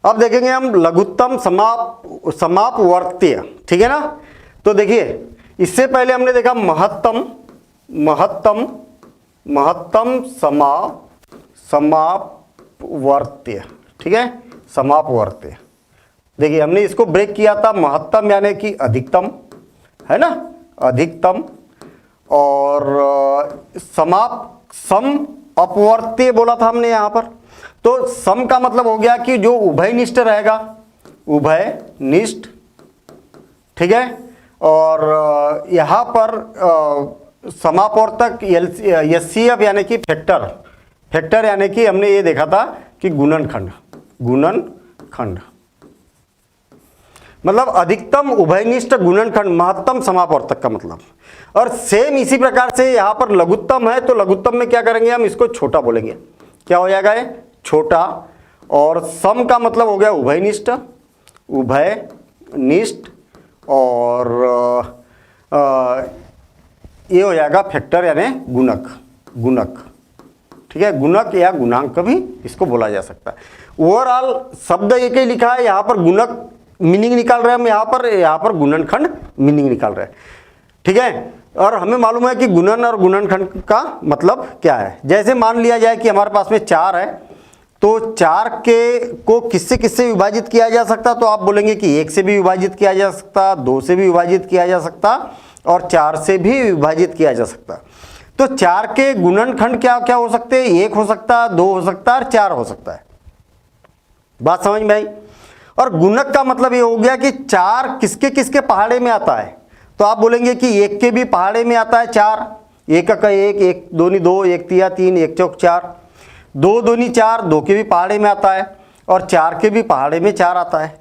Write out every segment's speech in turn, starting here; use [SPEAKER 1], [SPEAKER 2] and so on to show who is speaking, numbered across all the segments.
[SPEAKER 1] अब देखेंगे हम लघुत्तम समापवर्त्य, ठीक है ना। तो देखिए इससे पहले हमने देखा महत्तम समापवर्त्य, ठीक है, समापवर्त्य। देखिए हमने इसको ब्रेक किया था, महत्तम यानी कि अधिकतम, है ना, अधिकतम, और सम अपवर्त्य बोला था हमने यहाँ पर। तो सम का मतलब हो गया कि जो उभयनिष्ठ रहेगा, उभयनिष्ठ, ठीक है। और यहाँ पर समापवर्तक एचसीएफ यानी कि फैक्टर यानी कि हमने ये देखा था कि गुणनखंड मतलब अधिकतम उभयनिष्ठ गुणनखंड, महत्तम समापवर्तक का मतलब। और सेम इसी प्रकार से यहाँ पर लघुत्तम है, तो लघुत्तम में क्या करेंगे हम, इसको छोटा बोलेंगे। क्या हो जाएगा ये, छोटा। और सम का मतलब हो गया उभयनिष्ठ, और ये हो जाएगा फैक्टर यानी गुणक, ठीक है, गुणक या गुणांक भी इसको बोला जा सकता है। ओवरऑल शब्द एक ही लिखा है, यहाँ पर गुणक मीनिंग निकाल रहे हैं हम, यहाँ पर गुणनखंड मीनिंग निकाल रहे हैं, ठीक है। और हमें मालूम है कि गुणन और गुणनखंड का मतलब क्या है। जैसे मान लिया जाए कि हमारे पास में 4 है, तो 4 को किससे किससे विभाजित किया जा सकता, तो आप बोलेंगे कि 1 से भी विभाजित किया जा सकता, 2 से भी विभाजित किया जा सकता, और 4 से भी विभाजित किया जा सकता। तो 4 के गुणनखंड क्या क्या हो सकते हैं, 1 हो सकता, 2 हो सकता और 4 हो सकता है। बात समझ में आई। और गुणक का मतलब ये हो गया कि 4 किसके किसके पहाड़े में आता है, तो आप बोलेंगे कि 1 के भी पहाड़े में आता है 4, 1 का 1 दूनी 2, 1 तिया 3, 1 चौक 4, 2 दूनी 4, 2 के भी पहाड़े में आता है, और 4 के भी पहाड़े में 4 आता है।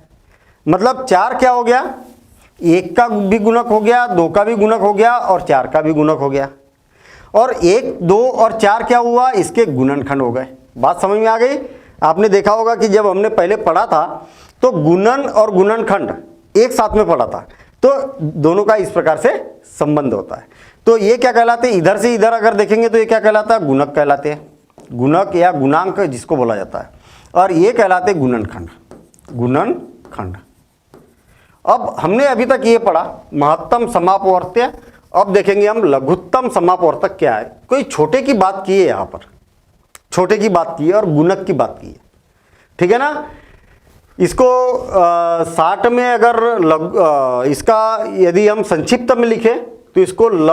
[SPEAKER 1] मतलब 4 क्या हो गया, 1 का भी गुणक हो गया, 2 का भी गुणक हो गया, और 4 का भी गुणक हो गया। और 1, 2 और 4 क्या हुआ, इसके गुणनखंड हो गए। बात समझ में आ गई। आपने देखा होगा कि जब हमने पहले पढ़ा था तो गुणन और गुणनखंड एक साथ में पढ़ा था, तो दोनों का इस प्रकार से संबंध होता है। तो ये क्या कहलाते हैं, इधर से इधर अगर देखेंगे तो ये क्या कहलाता है, गुणक कहलाते हैं, गुणक या गुणांक जिसको बोला जाता है। और ये कहलाते गुणनखंड। अब हमने अभी तक ये पढ़ा महत्तम समापवर्त्य। अब देखेंगे हम लघुत्तम समापवर्तक क्या है। कोई छोटे की बात की है, यहाँ पर छोटे की बात की है और गुणक की बात की है, ठीक है ना। इसको 60 में अगर इसका यदि हम संक्षिप्त में लिखें तो इसको ल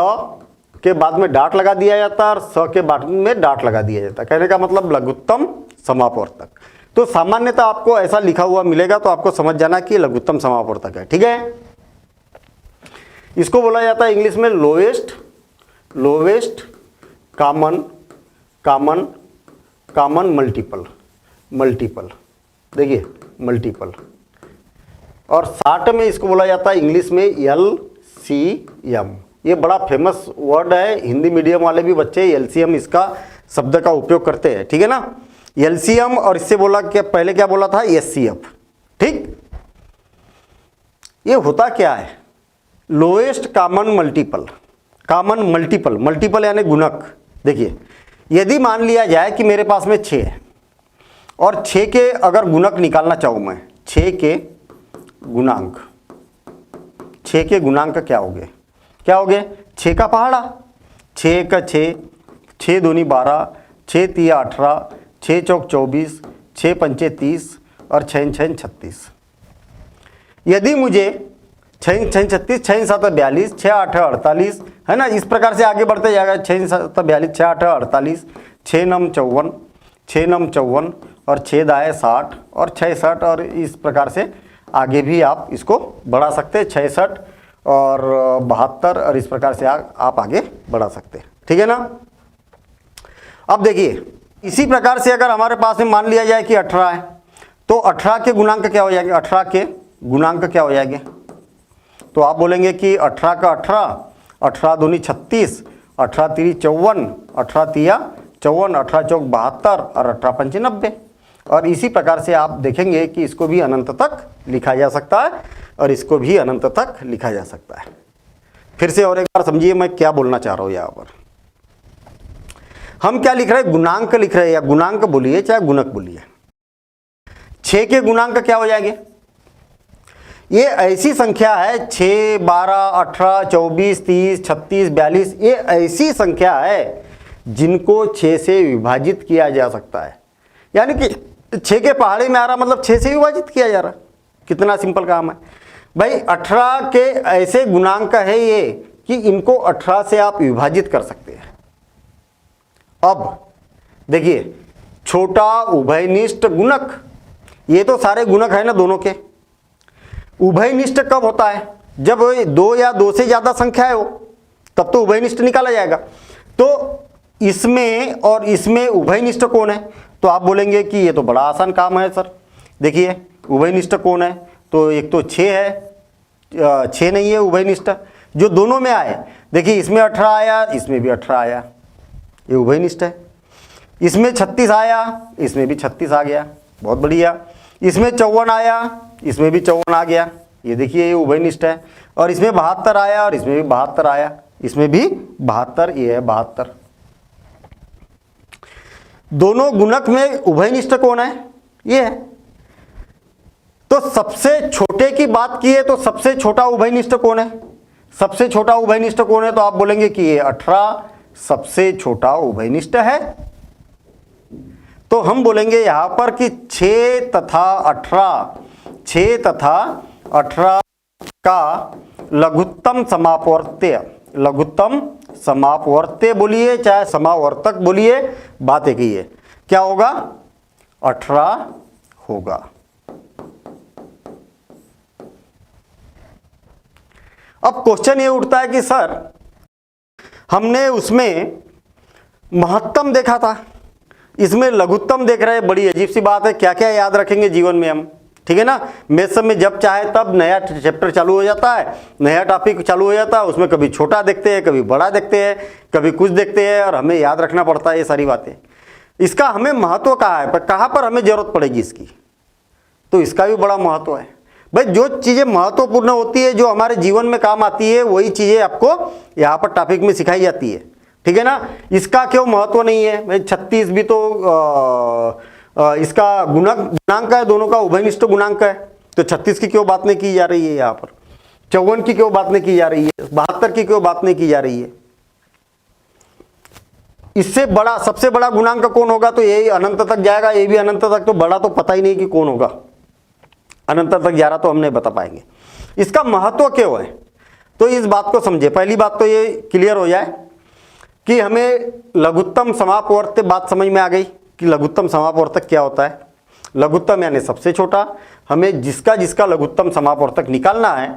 [SPEAKER 1] के बाद में डाट लगा दिया जाता है और स के बाद में डाट लगा दिया जाता है। कहने का मतलब लघुत्तम समापवर्तक। तो सामान्यतः आपको ऐसा लिखा हुआ मिलेगा, तो आपको समझ जाना कि लघुत्तम समापवर्तक है, ठीक है। इसको बोला जाता है इंग्लिश में लोवेस्ट कॉमन मल्टीपल, देखिए मल्टीपल। और 60 में इसको बोला जाता है इंग्लिश में LCM। ये बड़ा फेमस वर्ड है, हिंदी मीडियम वाले भी बच्चे LCM इसका शब्द का उपयोग करते हैं, ठीक है ना। LCM और इससे बोला क्या, पहले क्या बोला था, SCF, ठीक। ये होता क्या है, लोएस्ट कॉमन मल्टीपल यानी गुणक। देखिए यदि मान लिया जाए कि मेरे पास में 6 है और 6 के अगर गुणक निकालना चाहूँ मैं, 6 के गुणांक क्या हो गए 6 का पहाड़ा, 6 का 6 दूनी 12, 6 तिया 18, 6 चौक 24, 6 पंचे 30 और 6 6 36। यदि मुझे 6 6 36, 6 7 42, 6 8 48, है ना, इस प्रकार से आगे बढ़ते जाएगा। 6 7 42, 6 8 48, 6 9 54, 6 9 54 और 6 दाएँ 60 और 66 और इस प्रकार से आगे भी आप इसको बढ़ा सकते हैं। 66 और 72 और इस प्रकार से आप आगे बढ़ा सकते हैं, ठीक है ना। अब देखिए इसी प्रकार से अगर हमारे पास में मान लिया जाए कि 18 है, तो 18 के गुणांक क्या हो जाएंगे, 18 के गुणांक क्या हो जाएंगे, तो आप बोलेंगे कि 18 का 18 दूनी 36, 18 तिरी 54, 18 तिया 54, 18 चौक 72 और 18 पंचे 90। और इसी प्रकार से आप देखेंगे कि इसको भी अनंत तक लिखा जा सकता है और इसको भी अनंत तक लिखा जा सकता है। फिर से और एक बार समझिए मैं क्या बोलना चाह रहा हूँ। यहाँ पर हम क्या लिख रहे हैं, गुणांक लिख रहे हैं, या गुणांक बोलिए चाहे गुणक बोलिए। 6 के गुणांक क्या हो जाएंगे? ये ऐसी संख्या है 6, 12, 18, 24, 30, 36, 42, ये ऐसी संख्या है जिनको 6 से विभाजित किया जा सकता है। यानी कि 6 के पहाड़े में आ रहा मतलब 6 से विभाजित किया जा रहा। कितना सिंपल काम है भाई। 18 के ऐसे गुणांक है ये कि इनको 18 से आप विभाजित कर सकते हैं। अब देखिए, छोटा उभयनिष्ठ गुणक, ये तो सारे गुणक है ना दोनों के। उभयनिष्ठ कब होता है? जब 2 या 2 से ज्यादा संख्या है हो, तब तो उभयनिष्ठ निकाला जाएगा। तो इसमें और इसमें उभयनिष्ठ कौन है? तो आप बोलेंगे कि ये तो बड़ा आसान काम है सर। देखिए उभयनिष्ठ कौन है? तो एक तो 6 है, 6 नहीं है उभयनिष्ठ, जो दोनों में आए। देखिए इसमें 18 आया, इसमें भी 18 आया, ये उभयनिष्ठ है। इसमें 36 आया, इसमें भी 36 आ गया, बहुत बढ़िया। इसमें 54 आया, इसमें भी 54 आ गया, ये देखिए ये उभयनिष्ठ है। और इसमें 72 आया और इसमें भी 72 आया, इसमें भी 72, ये है 72। दोनों गुणक में उभयनिष्ठ कौन है? ये है। तो सबसे छोटे की बात की है तो सबसे छोटा उभयनिष्ठ कौन है? सबसे छोटा उभयनिष्ठ कौन है? तो आप बोलेंगे कि ये 18 सबसे छोटा उभयनिष्ठ है। तो हम बोलेंगे यहां पर कि 6 तथा 18 का लघुत्तम समापवर्त्य, लघुत्तम समापवर्त्य बोलिए चाहे समावर्तक बोलिए, बात एक ही है। क्या होगा? 18 होगा। अब क्वेश्चन ये उठता है कि सर हमने उसमें महत्तम देखा था, इसमें लघुत्तम देख रहे हैं। बड़ी अजीब सी बात है, क्या क्या याद रखेंगे जीवन में हम, ठीक है ना। मैथ्स में जब चाहे तब नया चैप्टर चालू हो जाता है, नया टॉपिक चालू हो जाता है, उसमें कभी छोटा देखते हैं, कभी बड़ा देखते हैं, कभी कुछ देखते हैं, और हमें याद रखना पड़ता है ये सारी बातें। इसका हमें महत्व कहाँ है, पर कहाँ पर हमें जरूरत पड़ेगी इसकी? तो इसका भी बड़ा महत्व है भाई। जो चीज़ें महत्वपूर्ण होती है, जो हमारे जीवन में काम आती है, वही चीज़ें आपको यहाँ पर टॉपिक में सिखाई जाती है, ठीक है ना। इसका क्यों महत्व नहीं है भाई? 36 भी तो इसका गुणांक है, दोनों का उभयनिष्ठ गुणांक है, तो 36 की क्यों बात नहीं की जा रही है यहाँ पर? 54 की क्यों बात नहीं की जा रही है? 72 की क्यों बात नहीं की जा रही है? इससे बड़ा, सबसे बड़ा गुणांक कौन होगा? तो यही अनंत तक जाएगा, ये भी अनंत तक। तो बड़ा तो पता ही नहीं कि कौन होगा, अनंत तक जा रहा तो हम नहीं बता पाएंगे। इसका महत्व क्यों है? तो इस बात को समझे। पहली बात तो ये क्लियर हो जाए कि हमें लघुत्तम समापवर्त्य बात समझ में आ गई कि लघुत्तम समापवर्तक क्या होता है। लघुत्तम यानी सबसे छोटा। हमें जिसका जिसका लघुत्तम समापवर्तक निकालना है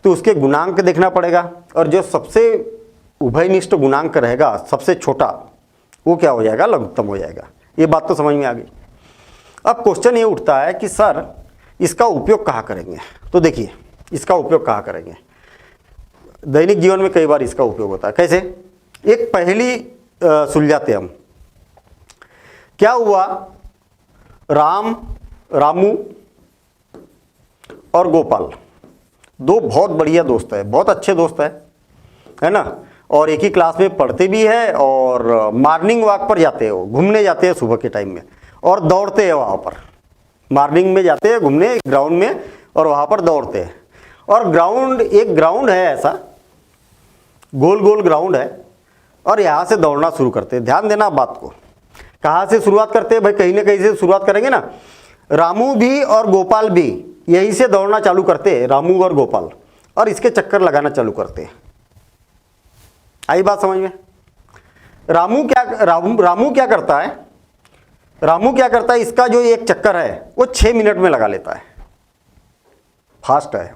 [SPEAKER 1] तो उसके गुणांक देखना पड़ेगा, और जो सबसे उभयनिष्ठ गुणांक रहेगा, सबसे छोटा, वो क्या हो जाएगा? लघुत्तम हो जाएगा। ये बात तो समझ में आ गई। अब क्वेश्चन ये उठता है कि सर इसका उपयोग कहाँ करेंगे? तो देखिए इसका उपयोग कहाँ करेंगे? दैनिक जीवन में कई बार इसका उपयोग होता है। कैसे? एक पहेली सुलझाते हम। क्या हुआ? रामू और गोपाल दो बहुत बढ़िया दोस्त है, बहुत अच्छे दोस्त है ना, और एक ही क्लास में पढ़ते भी है, और मॉर्निंग वॉक पर जाते हैं, वो घूमने जाते हैं सुबह के टाइम में, और दौड़ते हैं वहाँ पर। मॉर्निंग में जाते हैं घूमने ग्राउंड में, और वहाँ पर दौड़ते हैं। और ग्राउंड, एक ग्राउंड है ऐसा, गोल गोल ग्राउंड है, और यहाँ से दौड़ना शुरू करते हैं। ध्यान देना बात को, कहाँ से शुरुआत करते हैं भाई? कहीं ना कहीं से शुरुआत करेंगे ना। रामू भी और गोपाल भी यहीं से दौड़ना चालू करते हैं, रामू और गोपाल, और इसके चक्कर लगाना चालू करते हैं। आई बात समझ में? रामू क्या करता है? रामू क्या करता है? इसका जो एक चक्कर है वो 6 मिनट में लगा लेता है, फास्ट है,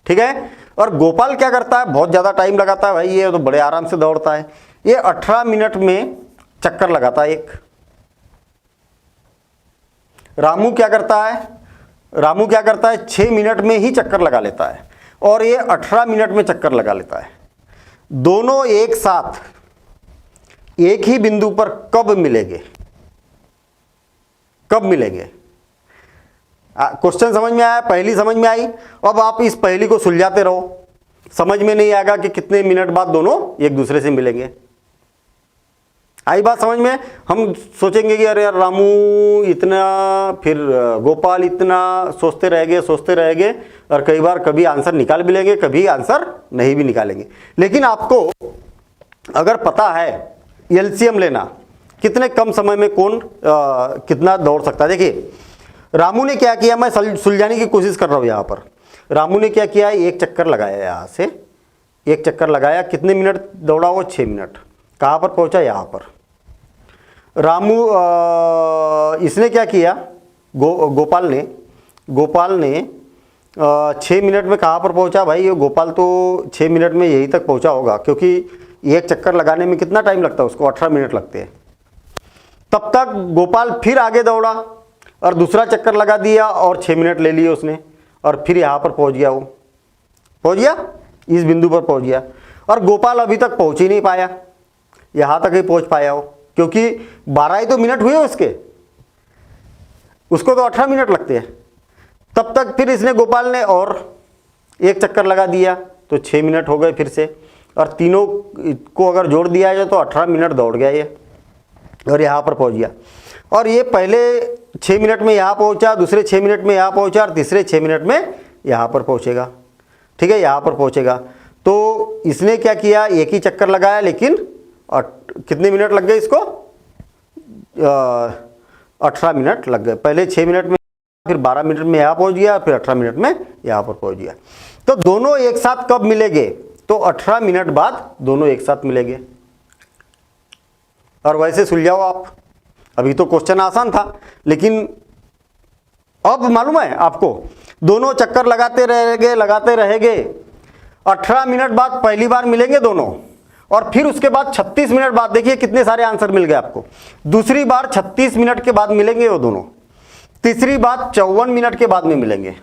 [SPEAKER 1] ठीक है। और गोपाल क्या करता है? बहुत ज़्यादा टाइम लगाता है भाई, ये तो बड़े आराम से दौड़ता है, ये 18 मिनट में चक्कर लगाता है एक। रामू क्या करता है? 6 मिनट में ही चक्कर लगा लेता है, और ये 18 मिनट में चक्कर लगा लेता है। दोनों एक साथ एक ही बिंदु पर कब मिलेंगे? क्वेश्चन समझ में आया? पहली समझ में आई? अब आप इस पहली को सुलझाते रहो, समझ में नहीं आएगा कि कितने मिनट बाद दोनों एक दूसरे से मिलेंगे। आई बात समझ में। हम सोचेंगे कि अरे यार रामू इतना, फिर गोपाल इतना, सोचते रह गए और कई बार कभी आंसर निकाल भी लेंगे, कभी आंसर नहीं भी निकालेंगे। लेकिन आपको अगर पता है एलसीएम लेना, कितने कम समय में कौन कितना दौड़ सकता है। देखिए रामू ने क्या किया, मैं सुलझाने की कोशिश कर रहा हूँ यहाँ पर। रामू ने क्या किया, एक चक्कर लगाया, यहाँ से एक चक्कर लगाया, कितने मिनट दौड़ा वो, 6 मिनट। कहाँ पर पहुँचा, यहाँ पर। रामू इसने क्या किया, गोपाल ने 6 मिनट में कहाँ पर पहुँचा भाई, ये गोपाल तो 6 मिनट में यहीं तक पहुँचा होगा, क्योंकि एक चक्कर लगाने में कितना टाइम लगता है उसको, 18 मिनट लगते हैं। तब तक गोपाल फिर आगे दौड़ा और दूसरा चक्कर लगा दिया और 6 मिनट ले लिए उसने, और फिर यहाँ पर पहुँच गया, वो पहुँच गया, इस बिंदु पर पहुँच गया। और गोपाल अभी तक पहुँच ही नहीं पाया, यहाँ तक ही पहुँच पाया वो, क्योंकि 12 ही तो मिनट हुए उसको तो 18 मिनट लगते हैं। तब तक फिर इसने, गोपाल ने और एक चक्कर लगा दिया तो 6 मिनट हो गए फिर से, और तीनों को अगर जोड़ दिया जाए तो 18 मिनट दौड़ गया ये, और यहाँ पर पहुँच गया। और ये पहले 6 मिनट में यहाँ पहुँचा, दूसरे 6 मिनट में यहाँ पहुँचा, और तीसरे 6 मिनट में यहाँ पर पहुँचेगा। ठीक है, यहाँ पर पहुँचेगा। तो इसने क्या किया, एक ही चक्कर लगाया, लेकिन कितने मिनट लग गए इसको, 18 मिनट लग गए। पहले 6 मिनट में, फिर 12 मिनट में यहाँ पहुँच गया, फिर 18 मिनट में यहाँ पर पहुँच गया। तो दोनों एक साथ कब मिलेंगे, तो 18 मिनट बाद दोनों एक साथ मिलेंगे। और वैसे सुलझाओ आप। अभी तो क्वेश्चन आसान था, लेकिन अब मालूम है आपको, दोनों चक्कर लगाते रहेंगे। 18 मिनट बाद पहली बार मिलेंगे दोनों, और फिर उसके बाद 36 मिनट बाद, देखिए कितने सारे आंसर मिल गए आपको। दूसरी बार 36 मिनट के बाद मिलेंगे वो दोनों, तीसरी बार 54 मिनट के बाद में मिलेंगे,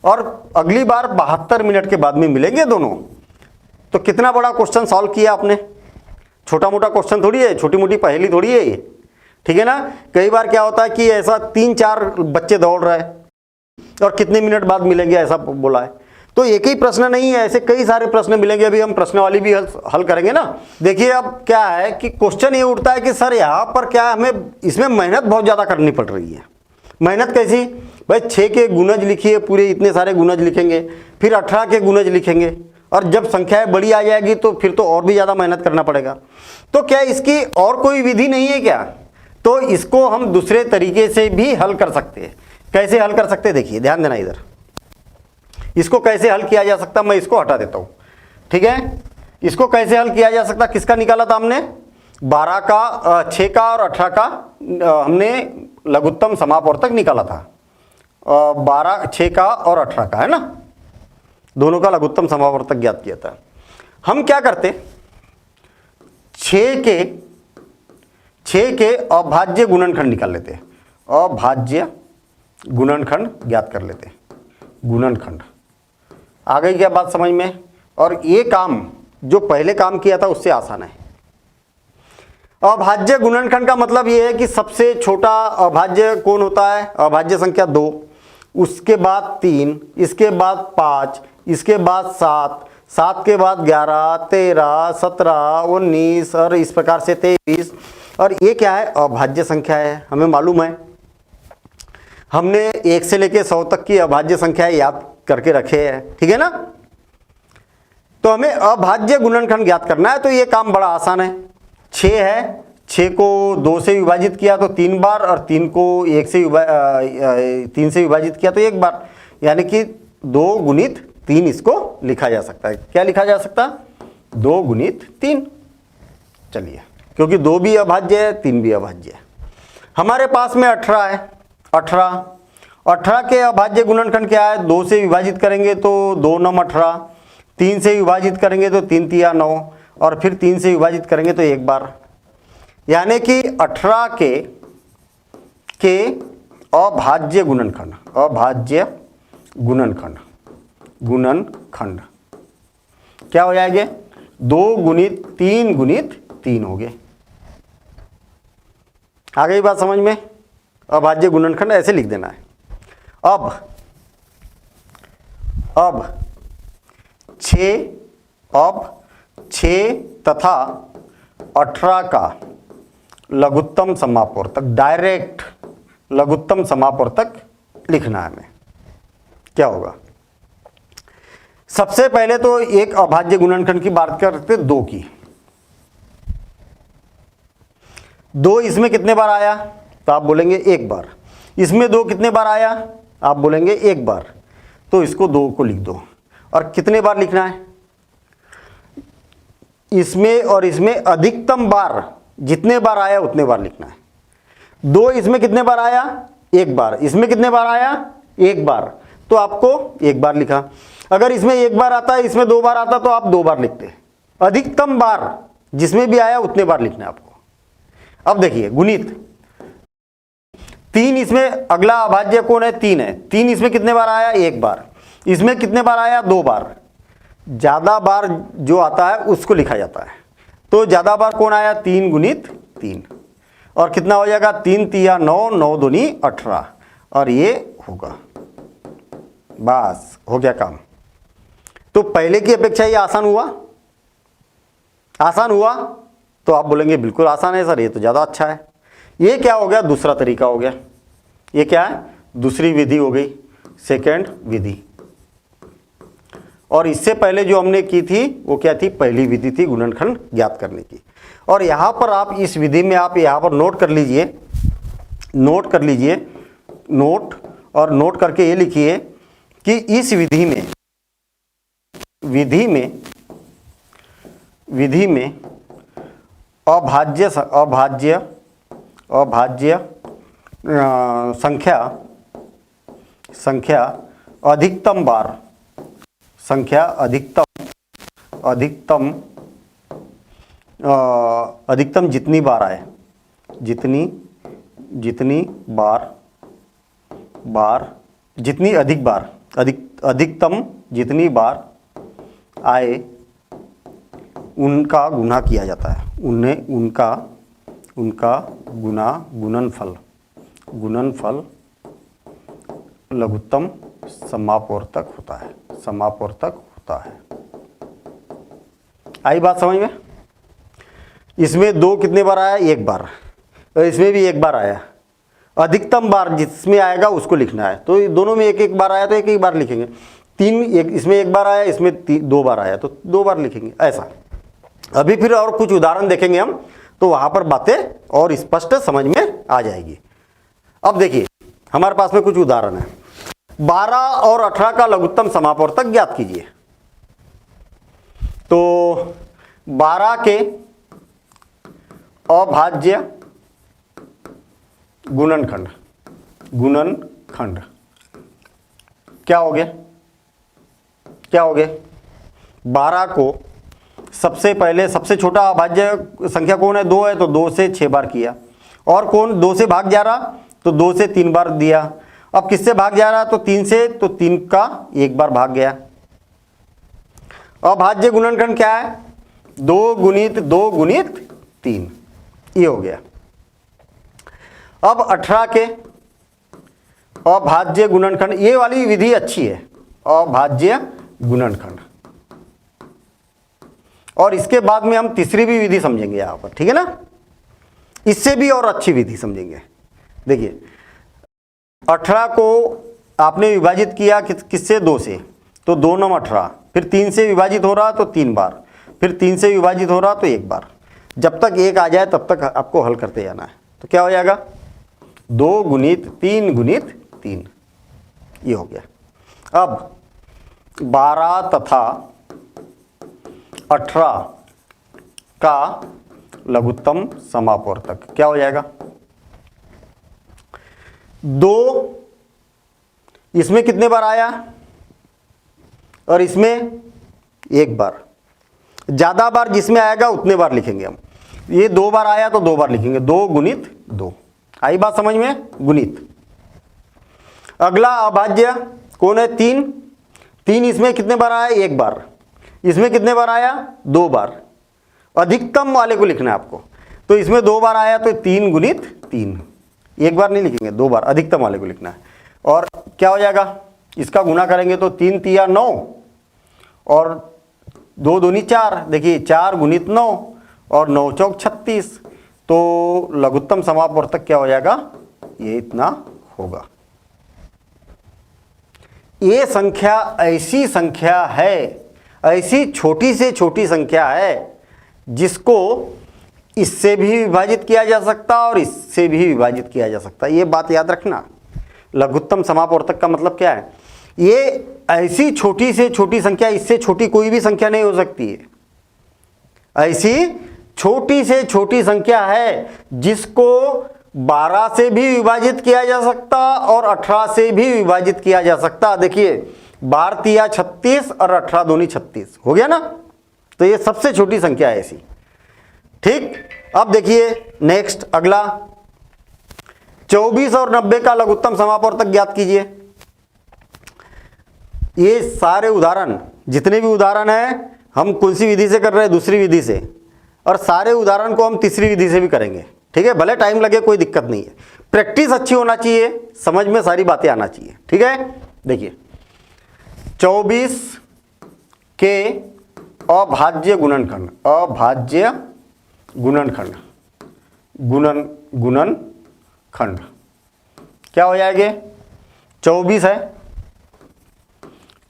[SPEAKER 1] और अगली बार 72 मिनट के बाद में मिलेंगे दोनों। तो कितना बड़ा क्वेश्चन सॉल्व किया आपने। छोटा मोटा क्वेश्चन थोड़ी है, छोटी मोटी पहेली थोड़ी है ये, ठीक है ना। कई बार क्या होता है कि ऐसा 3-4 बच्चे दौड़ रहे हैं और कितने मिनट बाद मिलेंगे ऐसा बोला है। तो एक ही प्रश्न नहीं है, ऐसे कई सारे प्रश्न मिलेंगे। अभी हम प्रश्न वाली भी हल करेंगे ना। देखिए अब क्या है कि क्वेश्चन ये उठता है कि सर यहाँ पर क्या हमें इसमें मेहनत बहुत ज़्यादा करनी पड़ रही है। मेहनत कैसी भाई, 6 के गुणज लिखिए, पूरे इतने सारे गुणज लिखेंगे, फिर 18 के गुणज लिखेंगे, और जब संख्याएं बड़ी आ जाएगी तो फिर तो और भी ज़्यादा मेहनत करना पड़ेगा। तो क्या इसकी और कोई विधि नहीं है क्या, तो इसको हम दूसरे तरीके से भी हल कर सकते हैं। कैसे हल कर सकते हैं, देखिए ध्यान देना इधर, इसको कैसे हल किया जा सकता, मैं इसको हटा देता हूँ। ठीक है, इसको कैसे हल किया जा सकता, किसका निकाला था हमने, 12 का, 6 का और 18 का हमने लघुत्तम समापवर्तक निकाला था। 12, 6 का और 18 का, है ना, दोनों का लघुत्तम समापवर्तक ज्ञात किया था। हम क्या करते, 6 के अभाज्य गुणनखंड निकाल लेते, अभाज्य गुणनखंड ज्ञात कर लेते। गुणनखंड आ गई क्या बात समझ में। और ये काम जो पहले काम किया था उससे आसान है। अभाज्य गुणनखंड का मतलब ये है कि सबसे छोटा अभाज्य कौन होता है, अभाज्य संख्या 2, उसके बाद 3, इसके बाद 5, इसके बाद 7, 7 के बाद 11, 13, 17, 19 और इस प्रकार से 23। और ये क्या है, अभाज्य संख्या है, हमें मालूम है। हमने 1 से लेकर 100 तक की अभाज्य संख्याएं याद करके रखे हैं, ठीक है ना। तो हमें अभाज्य गुणनखंड ज्ञात करना है, तो ये काम बड़ा आसान है। 6 है, 6 को 2 से विभाजित किया तो 3 बार, और 3 को 3 से विभाजित किया तो 1 बार, यानी कि 2 गुणित 3 इसको लिखा जा सकता है। क्या लिखा जा सकता, 2 गुणित 3। चलिए, क्योंकि 2 भी अभाज्य है, 3 भी अभाज्य है। हमारे पास में 18 है, 18 के अभाज्य गुणनखंड क्या है, 2 से विभाजित करेंगे तो 2 9 18, 3 से विभाजित करेंगे तो 3 3 9, और फिर 3 से विभाजित करेंगे तो 1 बार, यानी कि 18 के अभाज्य गुणनखंड, अभाज्य गुणनखंड क्या हो जाएंगे, 2 गुणित 3 हो गए। आ गई बात समझ में। अभाज्य गुणनखंड ऐसे लिख देना है। अब 6 तथा 18 का लघुत्तम समापवर्तक, डायरेक्ट लघुत्तम समापवर्तक लिखना है हमें। क्या होगा, सबसे पहले तो एक अभाज्य गुणनखंड की बात करते 2 की। 2 इसमें कितने बार आया, तो आप बोलेंगे 1 बार। इसमें 2 कितने बार आया, आप बोलेंगे 1 बार। तो इसको 2 को लिख दो। और कितने बार लिखना है, इसमें और इसमें अधिकतम बार जितने बार आया उतने बार लिखना है। 2 इसमें कितने बार आया, 1 बार। इसमें कितने बार आया, 1 बार। तो आपको 1 बार लिखा। अगर इसमें 1 बार आता है, इसमें 2 बार आता, तो आप 2 बार लिखते। अधिकतम बार जिसमें भी आया उतने बार लिखना है आपको। अब देखिए गुणित 3, इसमें अगला अभाज्य कौन है, 3 है। 3 इसमें कितने बार आया, 1 बार। इसमें कितने बार आया, 2 बार। ज्यादा बार जो आता है उसको लिखा जाता है। तो ज्यादा बार कौन आया, 3 गुणित 3। और कितना हो जाएगा, 3 तिया 9, 9 दूनी 18। और ये होगा, बस हो गया काम। तो पहले की अपेक्षा ये आसान हुआ, आसान हुआ। तो आप बोलेंगे बिल्कुल आसान है सर, ये तो ज़्यादा अच्छा है। ये क्या हो गया, दूसरा तरीका हो गया। ये क्या है, दूसरी विधि हो गई, सेकेंड विधि। और इससे पहले जो हमने की थी वो क्या थी, पहली विधि थी गुणनखंड ज्ञात करने की। और यहाँ पर आप इस विधि में आप यहाँ पर नोट कर लीजिए, नोट कर लीजिए, नोट। और नोट करके ये लिखिए कि इस विधि में अभाज्य संख्या अधिकतम बार, अधिकतम जितनी बार आए, जितनी अधिक बार, अधिकतम जितनी बार आए उनका गुणा किया जाता है। उनका गुणनफल लघुत्तम समापवर्तक होता है। आई बात समझ में। इसमें 2 कितने बार आया, 1 बार। और इसमें भी 1 बार आया। अधिकतम बार जिसमें आएगा उसको लिखना है। तो दोनों में 1 बार आया तो 1 बार लिखेंगे। 3 इसमें 1 बार आया, इसमें 2 बार आया तो 2 बार लिखेंगे, ऐसा। अभी फिर और कुछ उदाहरण देखेंगे हम, तो वहां पर बातें और स्पष्ट समझ में आ जाएगी। अब देखिए हमारे पास में कुछ उदाहरण है। 12 और 18 का लघुत्तम समापवर्तक ज्ञात कीजिए। तो 12 के अभाज्य गुणनखंड क्या हो गया, 12 को सबसे पहले सबसे छोटा अभाज्य संख्या कौन है, 2 है, तो 2 से 6 बार किया। और कौन 2 से भाग जा रहा, तो 2 से 3 बार दिया। अब किससे भाग जा रहा, तो 3 से, तो 3 का 1 बार भाग गया। अभाज्य गुणनखंड क्या है, 2 गुणित 2 गुणित 3, ये हो गया। अब 18 के अभाज्य गुणनखंड, ये वाली विधि अच्छी है, अभाज्य गुणनखंड। और इसके बाद में हम तीसरी भी विधि समझेंगे यहां पर, ठीक है ना। इससे भी और अच्छी विधि समझेंगे। देखिए 18 को आपने विभाजित किया किससे, 2 से, तो 2 9 18। फिर 3 से विभाजित हो रहा तो 3 बार, फिर 3 से विभाजित हो रहा तो 1 बार। जब तक 1 आ जाए तब तक आपको हल करते जाना है। तो क्या हो जाएगा, 2 गुणित 3 गुणित 3, ये हो गया। अब 12 तथा 18 का लघुत्तम समापवर्तक क्या हो जाएगा, 2 इसमें कितने बार आया और इसमें 1 बार। ज्यादा बार जिसमें आएगा उतने बार लिखेंगे हम। ये 2 बार आया तो 2 बार लिखेंगे, 2 गुणित 2। आई बात समझ में, गुणित। अगला अभाज्य कौन है, 3 इसमें कितने बार आया, 1 बार। इसमें कितने बार आया, 2 बार। अधिकतम वाले को लिखना है आपको। तो इसमें 2 बार आया तो 3 गुणित 3, 1 बार नहीं लिखेंगे, 2 बार अधिकतम वाले को लिखना है। और क्या हो जाएगा, इसका गुणा करेंगे तो 3 तिया 9 और 2 दूनी 4। देखिए 4 गुणित 9 और 9 चौक 36। तो लघुत्तम समापवर्तक क्या हो जाएगा, ये इतना होगा। ये संख्या ऐसी संख्या है, ऐसी छोटी से छोटी संख्या है जिसको इससे भी विभाजित किया जा सकता और इससे भी विभाजित किया जा सकता। ये बात याद रखना। लघुत्तम समापवर्तक का मतलब क्या है, ये ऐसी छोटी से छोटी संख्या, इससे छोटी कोई भी संख्या नहीं हो सकती है। ऐसी छोटी से छोटी संख्या है जिसको 12 से भी विभाजित किया जा सकता और 18 से भी विभाजित किया जा सकता। देखिए 12 तिया 36 और 18 दूनी 36 हो गया ना। तो ये सबसे छोटी संख्या है ऐसी। ठीक, अब देखिए नेक्स्ट अगला 24 और 90 का लघुत्तम समापवर्तक ज्ञात कीजिए। ये सारे उदाहरण, जितने भी उदाहरण हैं, हम कौन सी विधि से कर रहे हैं, दूसरी विधि से, और सारे उदाहरण को हम तीसरी विधि से भी करेंगे। ठीक है, भले टाइम लगे कोई दिक्कत नहीं है, प्रैक्टिस अच्छी होना चाहिए, समझ में सारी बातें आना चाहिए। ठीक है, देखिए 24 के अभाज्य गुणनखंड, अभाज्य गुणनखंड, गुणनखंड क्या हो जाएंगे, 24 है,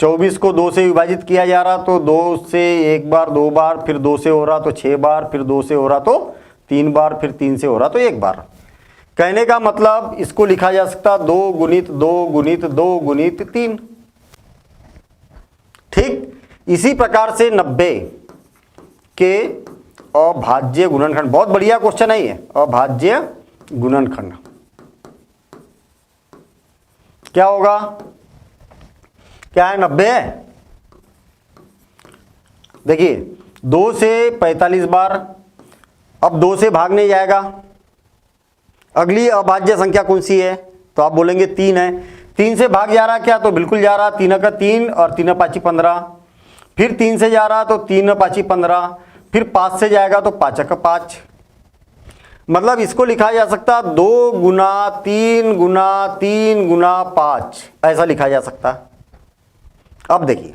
[SPEAKER 1] 24 को 2 से विभाजित किया जा रहा तो 2 से एक बार, 2 बार, फिर 2 से हो रहा तो 6 बार, फिर 2 से हो रहा तो 3 बार, फिर 3 से हो रहा तो 1 बार। कहने का मतलब इसको लिखा जा सकता 2 गुणित 2 गुणित 2 गुणित 3। ठीक, इसी प्रकार से 90 के अभाज्य गुणनखंड, बहुत बढ़िया क्वेश्चन है ये, अभाज्य गुणनखंड क्या होगा, क्या है 90 है। देखिए 2 से 45 बार, अब 2 से भाग नहीं जाएगा। अगली अभाज्य संख्या कौन सी है, तो आप बोलेंगे 3 है। 3 से भाग जा रहा क्या, तो बिल्कुल जा रहा, 3 का 3 और 3 5 15, फिर 3 से जा रहा तो 3 5 15, फिर 5 से जाएगा तो 5 का 5। मतलब इसको लिखा जा सकता 2 गुना 3 गुना 3 गुना 5, ऐसा लिखा जा सकता। अब देखिए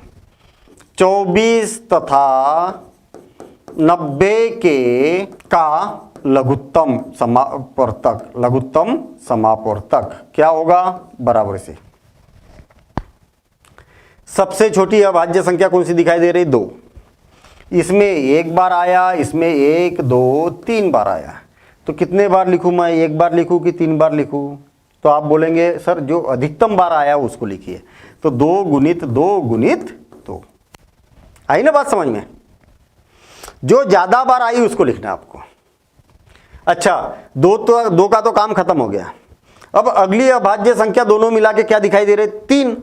[SPEAKER 1] 24 तथा 90 के का लघुत्तम समापवर्तक, लघुत्तम समापवर्तक क्या होगा, बराबर से सबसे छोटी अभाज्य संख्या कौन सी दिखाई दे रही, 2। इसमें 1 बार आया, इसमें 1 2 3 बार आया, तो कितने बार लिखूं मैं, 1 बार लिखूं कि 3 बार लिखूं। तो आप बोलेंगे सर जो अधिकतम बार आया उसको लिखिए, तो 2 गुणित 2 गुणित 2। आई ना बात समझ में, जो ज्यादा बार आई उसको लिखना है आपको। अच्छा, 2 का तो काम खत्म हो गया। अब अगली अभाज्य संख्या दोनों मिला के क्या दिखाई दे रहे, 3।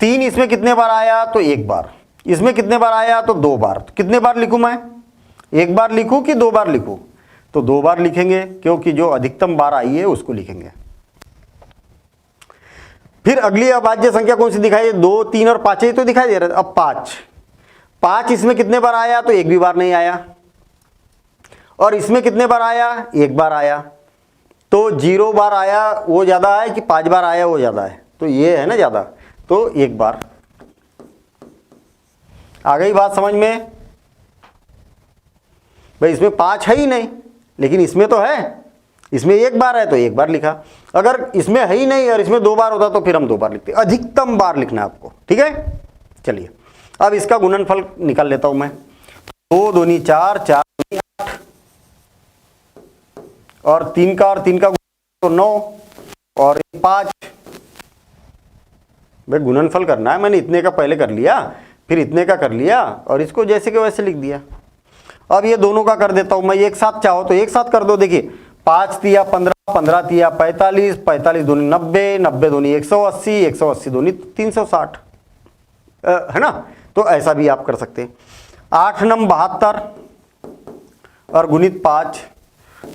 [SPEAKER 1] 3 इसमें कितने बार आया, तो 1 बार, इसमें कितने बार आया, तो 2 बार। तो कितने बार लिखूं मैं, 1 बार लिखूं कि 2 बार लिखूं, तो 2 बार लिखेंगे, क्योंकि जो अधिकतम बार आई है उसको लिखेंगे। फिर अगली अभाज्य संख्या कौन सी दिखाई दे, 2 3 और 5 ही तो दिखाई दे रहा है। अब 5 इसमें कितने बार आया, तो 1 भी बार नहीं आया, और इसमें कितने बार आया, 1 बार आया। तो 0 बार आया वो ज्यादा है कि 5 बार आया वो ज्यादा है, तो ये है ना ज्यादा, तो 1 बार। आ गई बात समझ में भाई, इसमें 5 है ही नहीं, लेकिन इसमें तो है, इसमें 1 बार है तो 1 बार लिखा। अगर इसमें है ही नहीं और इसमें 2 बार होता तो फिर हम 2 बार लिखते। अधिकतम बार लिखना है आपको। ठीक है, चलिए अब इसका गुणनफल निकाल लेता हूं मैं। 2 दूनी 4, 4 दूनी 8, और 3 का 9 और 5। भाई गुणनफल करना है, मैंने इतने का पहले कर लिया, फिर इतने का कर लिया, और इसको जैसे के वैसे लिख दिया। अब ये दोनों का कर देता हूं मैं, एक साथ चाहो तो एक साथ कर दो। देखिए 5 तिया 15, 15 तिया 45, 45 दूनी 90, 90 दूनी 180, 180 दूनी 360, है ना। तो ऐसा भी आप कर सकते हैं। 8 नम 72 और गुणित 5,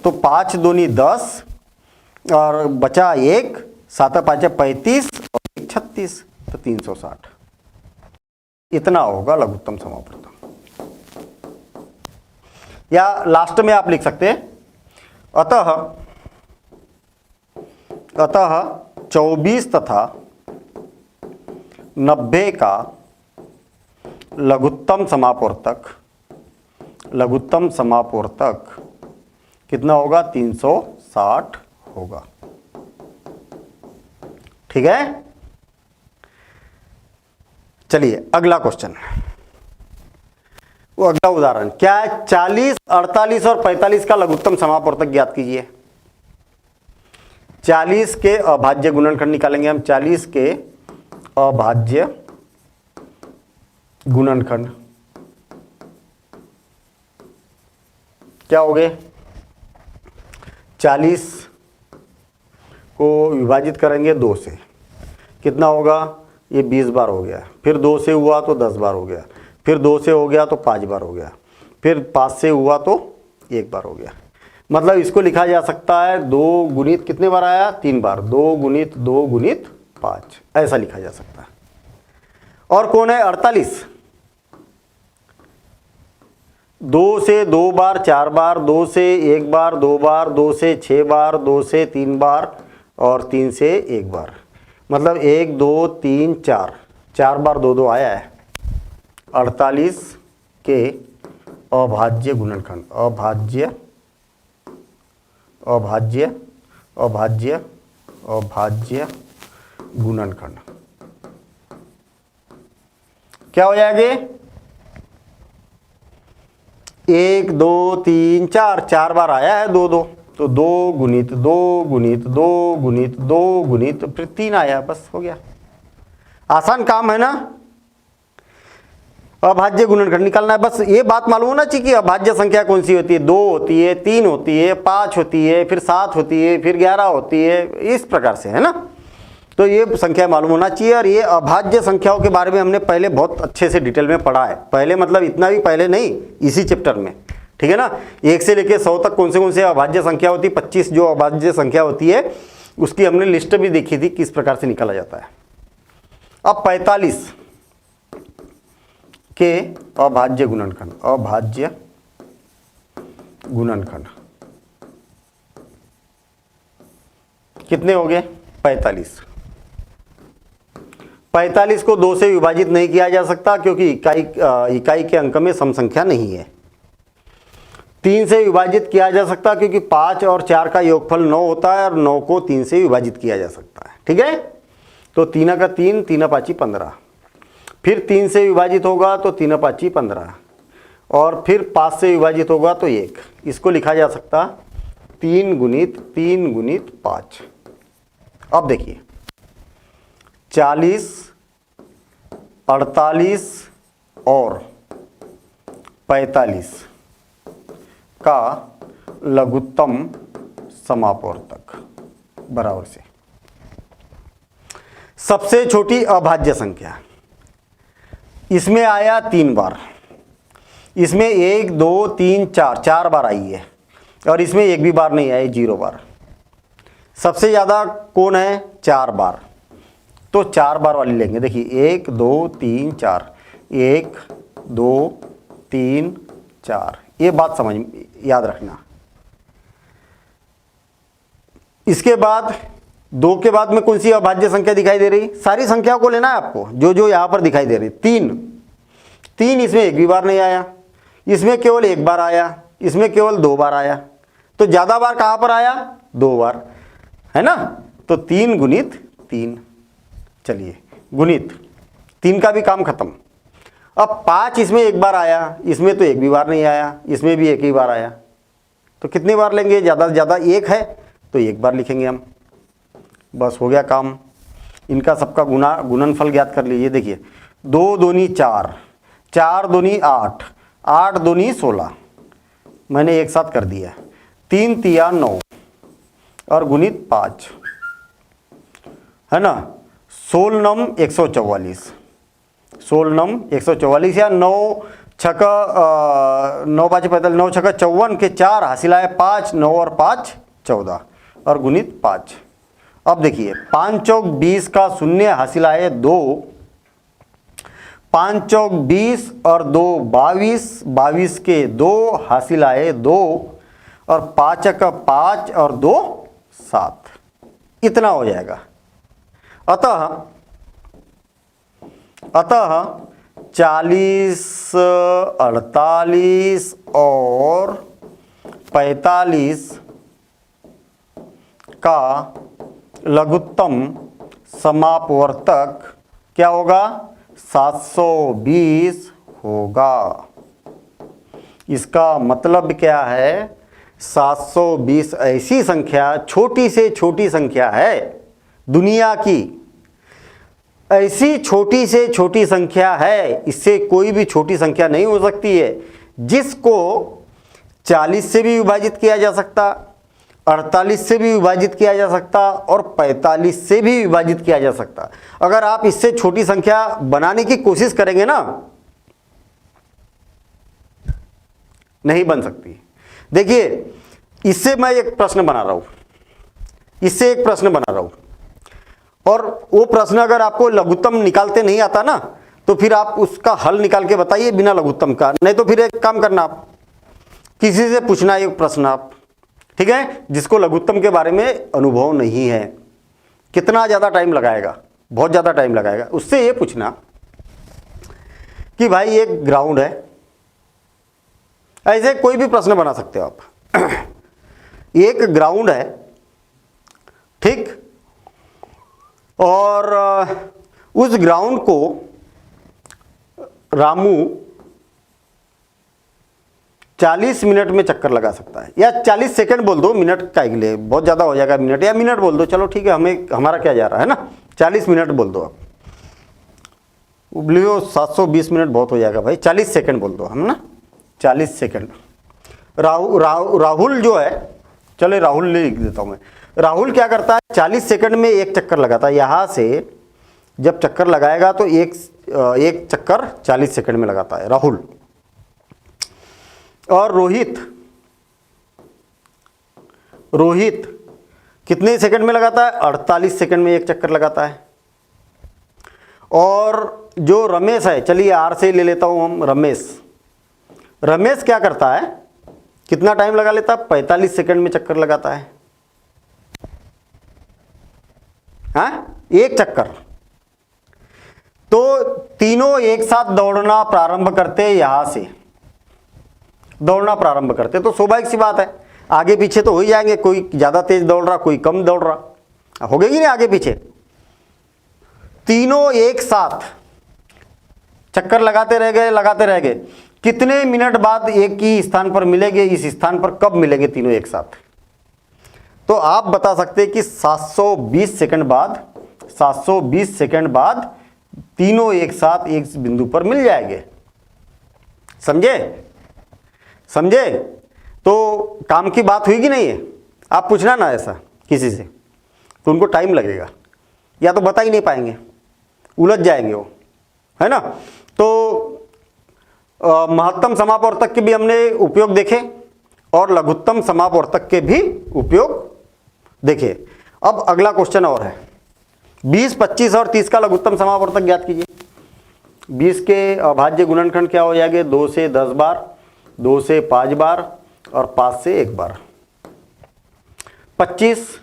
[SPEAKER 1] तो 5 दूनी 10 और बचा 1, 7 5 35 और 36, तो 360। इतना होगा लघुत्तम समापवर्तक। या लास्ट में आप लिख सकते हैं अतः 24 तथा 90 का लघुत्तम समापवर्तक कितना होगा, 360 होगा। ठीक है, चलिए अगला क्वेश्चन, वो अगला उदाहरण क्या है, 40, 48 और 45 का लघुत्तम समापवर्तक ज्ञात कीजिए। 40 के अभाज्य गुणनखंड निकालेंगे हम, 40 के अभाज्य गुणनखंड क्या हो गए, 40 को विभाजित करेंगे 2 से, कितना होगा, ये 20 बार हो गया, फिर 2 से हुआ तो 10 बार हो गया, फिर 2 से हो गया तो 5 बार हो गया, फिर 5 से हुआ तो 1 बार हो गया। मतलब इसको लिखा जा सकता है 2 गुणित कितने बार आया, 3 बार, 2 गुणित 2 गुणित 5, ऐसा लिखा जा सकता है। और कौन है 48, 2 से 2 बार 4 बार, 2 से 1 बार 2 बार, 2 से 6 बार, 2 से 3 बार और 3 से 1 बार, मतलब 1 2 3 4, 4 बार 2 2 आया है। 48 के अभाज्य गुणनखंड, अभाज्य अभाज्य अभाज्य अभाज्य गुणनखंड क्या हो जाएंगे, 1 2 3 4, 4 बार आया है 2 2, तो 2 गुणित 2 गुणित 2 गुणित 2 गुणित फिर 3 आया, बस हो गया। आसान काम है ना, अभाज्य गुणनखंड निकालना है। बस ये बात मालूम होना चाहिए कि अभाज्य संख्या कौन सी होती है, 2 होती है, 3 होती है, 5 होती है, फिर 7 होती है, फिर 11 होती है, इस प्रकार से है ना। तो ये संख्या मालूम होना चाहिए। और ये अभाज्य संख्याओं के बारे में हमने पहले बहुत अच्छे से डिटेल में पढ़ा है, पहले मतलब इतना भी पहले नहीं, इसी चैप्टर में, ठीक है ना। 1 से लेकर 100 तक कौन से अभाज्य संख्या होती है, 25 जो अभाज्य संख्या होती है उसकी हमने लिस्ट भी देखी थी किस प्रकार से निकाला जाता है। अब 45 के अभाज्य गुणनखंड, अभाज्य गुणनखंड कितने हो गए, 45। 45 को 2 से विभाजित नहीं किया जा सकता क्योंकि इकाई के अंक में सम संख्या नहीं है। 3 से विभाजित किया जा सकता क्योंकि 5 और 4 का योगफल 9 होता है और 9 को 3 से विभाजित किया जा सकता है, ठीक है। तो 3 का 3, 3 5 15, फिर 3 से विभाजित होगा तो 3 5 15 और फिर 5 से विभाजित होगा तो 1। इसको लिखा जा सकता 3 गुणित 5। अब देखिए 40, 48 और 45 का लघुत्तम समापवर्तक बराबर से सबसे छोटी अभाज्य संख्या, इसमें आया 3 बार, इसमें 1 2 3 4, 4 बार आई है और इसमें एक भी बार नहीं आई, 0 बार। सबसे ज़्यादा कौन है, 4 बार, तो 4 बार वाली लेंगे। देखिए 1 2 3 4, 1 2 3 4, ये बात समझ याद रखना। इसके बाद 2 के बाद में कौन सी अभाज्य संख्या दिखाई दे रही, सारी संख्याओं को लेना है आपको जो जो यहां पर दिखाई दे रही। 3 इसमें एक भी बार नहीं आया, इसमें केवल 1 बार आया, इसमें केवल 2 बार आया, तो ज्यादा बार कहां पर आया, 2 बार, है ना। तो 3 गुणित 3, चलिए गुणित 3 का भी काम खत्म। अब 5 इसमें 1 बार आया, इसमें तो एक भी बार नहीं आया, इसमें भी 1 ही बार आया, तो कितनी बार लेंगे, ज़्यादा से ज़्यादा 1 है तो 1 बार लिखेंगे हम, बस हो गया काम। इनका सबका गुणनफल ज्ञात कर लीजिए। देखिए 2 दूनी 4, 4 दूनी 8, 8 दूनी 16, मैंने एक साथ कर दिया। 3 तिया 9 और गुणित 5, है ना। 16 नम 144, 16 नम 144 या 9 छक्का 9 5 45, 9 छक्का 54 के 4 हासिल आए 5, 9 और 5 14 और गुणित 5। अब देखिए 5 चौक 20 का शून्य हासिल आए 2, 5 चौक 20 और 2 22, 22 के 2 हासिल आए 2 और 5 का 5 और 2 7, इतना हो जाएगा। अतः 40, 48 और 45 का लघुत्तम समापवर्तक क्या होगा? 720 होगा। इसका मतलब क्या है? 720 ऐसी संख्या, छोटी से छोटी संख्या है दुनिया की, ऐसी छोटी से छोटी संख्या है, इससे कोई भी छोटी संख्या नहीं हो सकती है, जिसको 40 से भी विभाजित किया जा सकता, 48 से भी विभाजित किया जा सकता और 45 से भी विभाजित किया जा सकता। अगर आप इससे छोटी संख्या बनाने की कोशिश करेंगे ना, नहीं बन सकती। देखिए, इससे मैं एक प्रश्न बना रहा हूं, इससे एक प्रश्न बना रहा हूं, और वो प्रश्न अगर आपको लघुत्तम निकालते नहीं आता ना, तो फिर आप उसका हल निकाल के बताइए बिना लघुत्तम का। नहीं तो फिर एक काम करना, आप किसी से पूछना एक प्रश्न आप, ठीक है, जिसको लघुत्तम के बारे में अनुभव नहीं है, कितना ज़्यादा टाइम लगाएगा, बहुत ज़्यादा टाइम लगाएगा। उससे ये पूछना कि भाई एक ग्राउंड है, ऐसे कोई भी प्रश्न बना सकते हो आप। एक ग्राउंड है, ठीक, और उस ग्राउंड को रामू 40 मिनट में चक्कर लगा सकता है, या 40 सेकंड बोल दो, मिनट का के लिए बहुत ज़्यादा हो जाएगा, मिनट या मिनट बोल दो, चलो ठीक है, हमें हमारा क्या जा रहा है ना, 40 मिनट बोल दो आप, उबलियो 720 मिनट बहुत हो जाएगा भाई, 40 सेकंड बोल दो हम ना, 40 सेकंड। राहुल जो है, चले राहुल लिख देता हूं मैं, राहुल क्या करता है, 40 सेकंड में एक चक्कर लगाता है, यहां से जब चक्कर लगाएगा तो एक चक्कर 40 सेकंड में लगाता है राहुल। और रोहित कितने सेकंड में लगाता है? 48 सेकंड में एक चक्कर लगाता है। और जो रमेश है, चलिए आर से ले लेता हूं हम, रमेश क्या करता है, कितना टाइम लगा लेता है? 45 सेकंड में चक्कर लगाता है, हाँ, एक चक्कर। तो तीनों एक साथ दौड़ना प्रारंभ करते, यहां से दौड़ना प्रारंभ करते, तो स्वाभाविक सी बात है आगे पीछे तो हो ही जाएंगे, कोई ज्यादा तेज दौड़ रहा, कोई कम दौड़ रहा, हो गई नहीं आगे पीछे। तीनों एक साथ चक्कर लगाते रह गए, कितने मिनट बाद एक ही स्थान पर मिलेंगे, इस स्थान पर कब मिलेंगे तीनों एक साथ? तो आप बता सकते हैं कि 720 सेकंड बाद तीनों एक साथ एक बिंदु पर मिल जाएंगे। समझे? तो काम की बात हुई कि नहीं है? आप पूछना ना ऐसा किसी से, तो उनको टाइम लगेगा, या तो बता ही नहीं पाएंगे, उलझ जाएंगे वो, है ना। तो महत्तम समापवर्तक के भी हमने उपयोग देखे और लघुत्तम समापवर्तक के भी उपयोग देखे। अब अगला क्वेश्चन और है, 20, 25 और 30 का लघुत्तम समापवर्तक ज्ञात कीजिए। 20 के अभाज्य गुणनखंड क्या हो जाएंगे? 2 से 10 बार, 2 से 5 बार और 5 से 1 बार। 25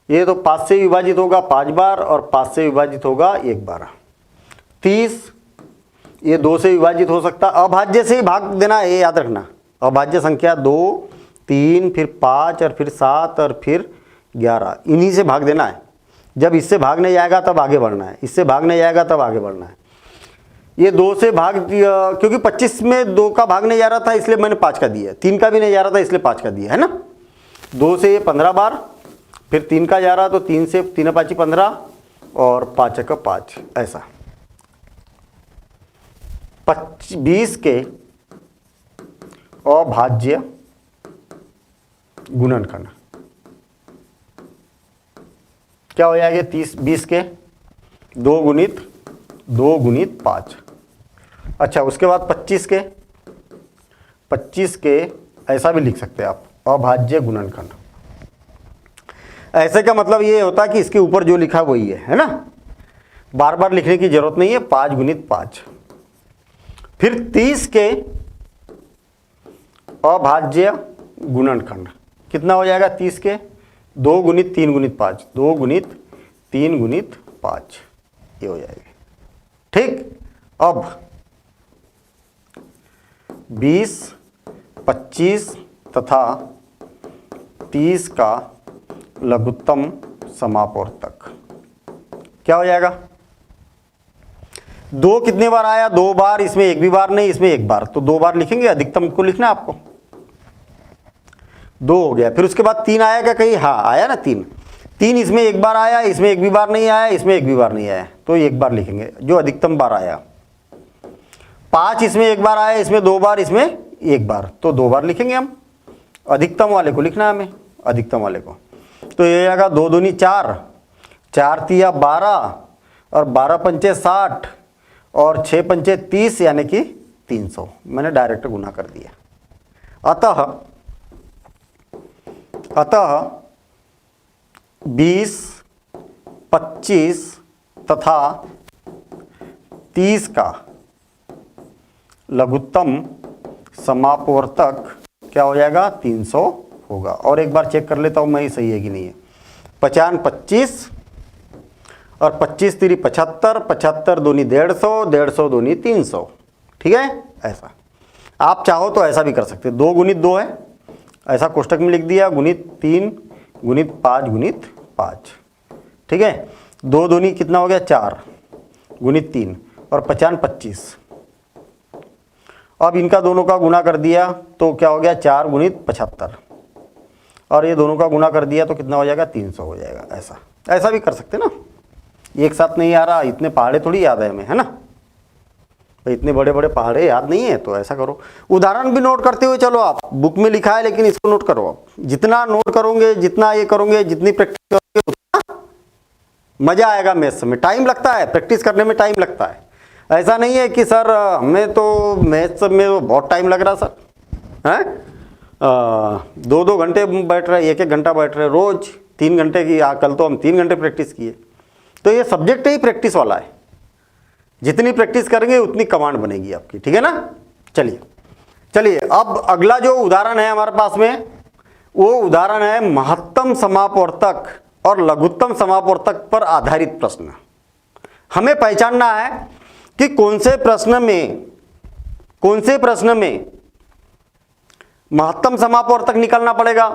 [SPEAKER 1] ये तो 5 से विभाजित होगा 5 बार और 5 से विभाजित होगा 1 बार। 30 ये 2 से विभाजित हो सकता, अभाज्य से ही भाग देना है, ये याद रखना। अभाज्य संख्या 2, 3, फिर 5 और फिर 7 और फिर 11, इन्हीं से भाग देना है। जब इससे भाग नहीं जाएगा तब आगे बढ़ना है, इससे भाग नहीं जाएगा तब आगे बढ़ना है। ये 2 से भाग, क्योंकि 25 में 2 का भाग नहीं जा रहा था इसलिए मैंने 5 का दिया, 3 का भी नहीं जा रहा था इसलिए 5 का दिया, है ना। 2 से ये 15 बार, फिर 3 का जा रहा तो 3 से 3 5 15 और 5 का 5, ऐसा। 20 के अभाज्य गुणनखंड क्या हो जाएगा? 20 के 2 गुणित 5। अच्छा, उसके बाद 25 के ऐसा भी लिख सकते हैं आप, अभाज्य गुणनखंड। ऐसे का मतलब ये होता है कि इसके ऊपर जो लिखा वही है ना, बार बार लिखने की जरूरत नहीं है। 5 गुणित 5। फिर 30 के अभाज्य गुणनखंड कितना हो जाएगा? 30 के 2 गुणित 3 गुणित 5, 2 गुणित 3 गुणित 5, ये हो जाएगा। ठीक, अब 20 25 तथा 30 का लघुत्तम समापवर्तक क्या हो जाएगा? 2 कितने बार आया? 2 बार, इसमें एक भी बार नहीं, इसमें एक बार, तो 2 बार लिखेंगे। अधिकतम को लिखना है आपको। 2 हो गया। फिर उसके बाद 3 आया क्या कहीं? हाँ आया ना 3। 3 इसमें एक बार आया, इसमें एक भी बार नहीं आया, इसमें एक भी बार नहीं आया, तो एक बार लिखेंगे जो अधिकतम बार आया। 5 इसमें एक बार आया, इसमें 2 बार, इसमें एक बार, तो 2 बार लिखेंगे हम। अधिकतम वाले को लिखना है हमें, अधिकतम वाले को। तो ये आएगा 2 दूनी 4, 4 तिया 12 और 12 पंचे 60 और 6 पंचे 30 यानी कि 300। मैंने डायरेक्ट गुना कर दिया। अतः 20, 25 तथा 30 का लघुत्तम समापवर्तक क्या हो जाएगा? 300 होगा। और एक बार चेक कर लेता हूँ मैं, सही है कि नहीं है। 50 25 और 25 3 75, 75 दूनी 150, 150 दूनी 300। ठीक है, ऐसा आप चाहो तो ऐसा भी कर सकते हैं। 2 गुणित 2 है, ऐसा कोष्टक में लिख दिया, गुणित 3 गुणित 5 गुणित 5। ठीक है, 2 दूनी कितना हो गया? 4 गुणित 3 और 50 25। अब इनका दोनों का गुना कर दिया तो क्या हो गया? 4 गुणित 75 और ये दोनों का गुना कर दिया तो कितना हो जाएगा? 300 हो जाएगा। ऐसा ऐसा भी कर सकते ना, एक साथ नहीं आ रहा। इतने पहाड़े थोड़ी याद है हमें, है ना भाई, इतने बड़े बड़े पहाड़े याद नहीं है, तो ऐसा करो। उदाहरण भी नोट करते हुए चलो, आप बुक में लिखा है लेकिन इसको नोट करो आप। जितना नोट करोगे, जितना ये करोगे, जितनी प्रैक्टिस करोगे, उतना मजा आएगा। मैथ्स में टाइम लगता है, प्रैक्टिस करने में टाइम लगता है। ऐसा नहीं है कि सर हमें तो मैथ्स में तो बहुत टाइम लग रहा सर, हैं 2-2 घंटे बैठ रहे, 1-1 घंटा बैठ रहे रोज, 3 घंटे की। कल तो हम 3 घंटे प्रैक्टिस किए। तो ये सब्जेक्ट ही प्रैक्टिस वाला है, जितनी प्रैक्टिस करेंगे उतनी कमांड बनेगी आपकी। ठीक है ना। चलिए अब अगला जो उदाहरण है हमारे पास में, वो उदाहरण है महत्तम समापवर्तक और लघुत्तम समापवर्तक पर आधारित प्रश्न। हमें पहचानना है कि कौन से प्रश्न में महत्तम समापवर्तक निकालना पड़ेगा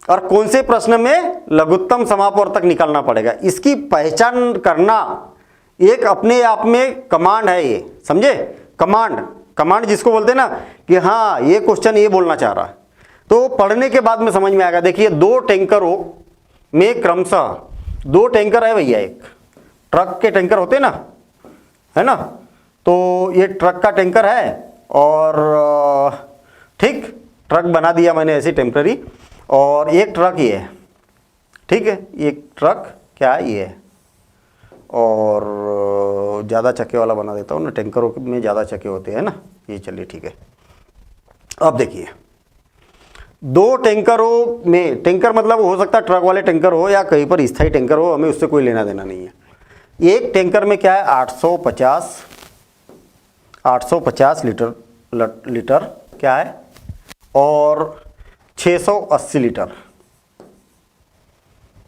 [SPEAKER 1] और कौन से प्रश्न में लघुत्तम समापवर्तक निकालना पड़ेगा। इसकी पहचान करना एक अपने आप में कमांड है। ये समझे? कमांड जिसको बोलते हैं ना कि हाँ ये क्वेश्चन ये बोलना चाह रहा है, तो पढ़ने के बाद में समझ में आएगा। देखिए 2 टैंकरों में क्रमशः 2 टैंकर है भैया। एक ट्रक के टैंकर होते हैं ना, है ना, तो ये ट्रक का टैंकर है और ठीक ट्रक बना दिया मैंने ऐसे टेम्पररी, और एक ट्रक ये है। ठीक है, एक ट्रक क्या है ये है, और ज़्यादा चक्के वाला बना देता हूँ ना, टैंकरों में ज़्यादा चक्के होते हैं ना ये। चलिए ठीक है। अब देखिए 2 टैंकरों में, टैंकर मतलब हो सकता है ट्रक वाले टैंकर हो या कहीं पर स्थायी टैंकर हो, हमें उससे कोई लेना देना नहीं है। एक टैंकर में क्या है? 850 लीटर क्या है, और 680 लीटर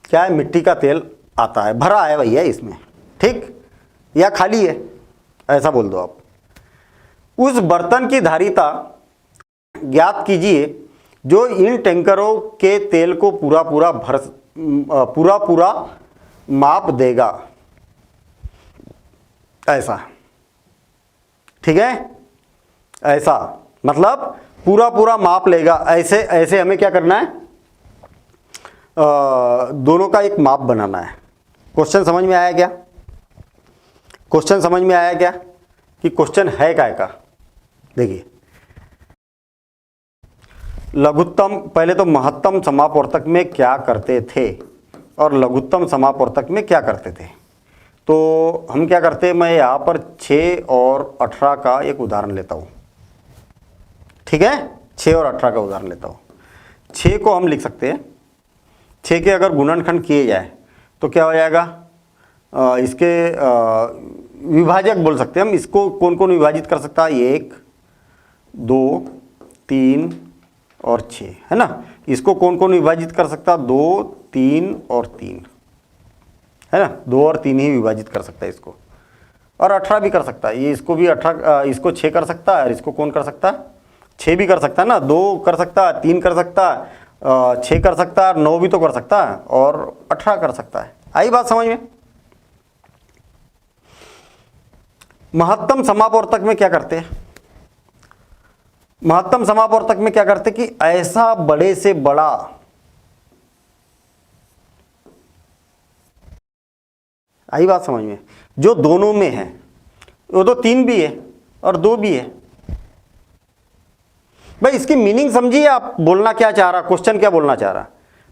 [SPEAKER 1] क्या है? मिट्टी का तेल आता है, भरा है भैया इसमें। ठीक, या खाली है, ऐसा बोल दो आप। उस बर्तन की धारिता ज्ञात कीजिए जो इन टैंकरों के तेल को पूरा माप देगा। ऐसा, ठीक है, ऐसा मतलब पूरा माप लेगा। ऐसे हमें क्या करना है? दोनों का एक माप बनाना है। क्वेश्चन समझ में आया क्या? क्वेश्चन समझ में आया क्या कि क्वेश्चन है क्या का? देखिए लघुत्तम, पहले तो महत्तम समापवर्तक में क्या करते थे और लघुत्तम समापवर्तक में क्या करते थे। तो हम क्या करते हैं, मैं यहाँ पर 6 और 18 का एक उदाहरण लेता हूँ। ठीक है, 6 और 18 का उदाहरण लेता हूँ। 6 को हम लिख सकते हैं, 6 के अगर गुणनखंड किए जाए तो क्या हो जाएगा? इसके विभाजक बोल सकते हैं हम। इसको कौन कौन विभाजित कर सकता है? 1 2 3 और 6, है ना। इसको कौन कौन विभाजित कर सकता है? 2 3 और 3, है ना। 2 और 3 ही विभाजित कर सकता है इसको, और 18 भी कर सकता है। ये इसको भी 18, इसको 6 कर सकता है और इसको कौन कर सकता है? 6 भी कर सकता है ना, 2 कर सकता है, 3 कर सकता है, 6 कर सकता है, 9 भी तो कर सकता है और 18 कर सकता है। आई बात समझ में? महत्तम समापवर्तक में क्या करते हैं? महत्तम समापवर्तक में क्या करते हैं कि ऐसा बड़े से बड़ा आई बात समझ में, जो दोनों में है, वो तो 3 भी है और 2 भी है। भाई इसकी मीनिंग समझिए आप, बोलना क्या चाह रहा, क्वेश्चन क्या बोलना चाह रहा।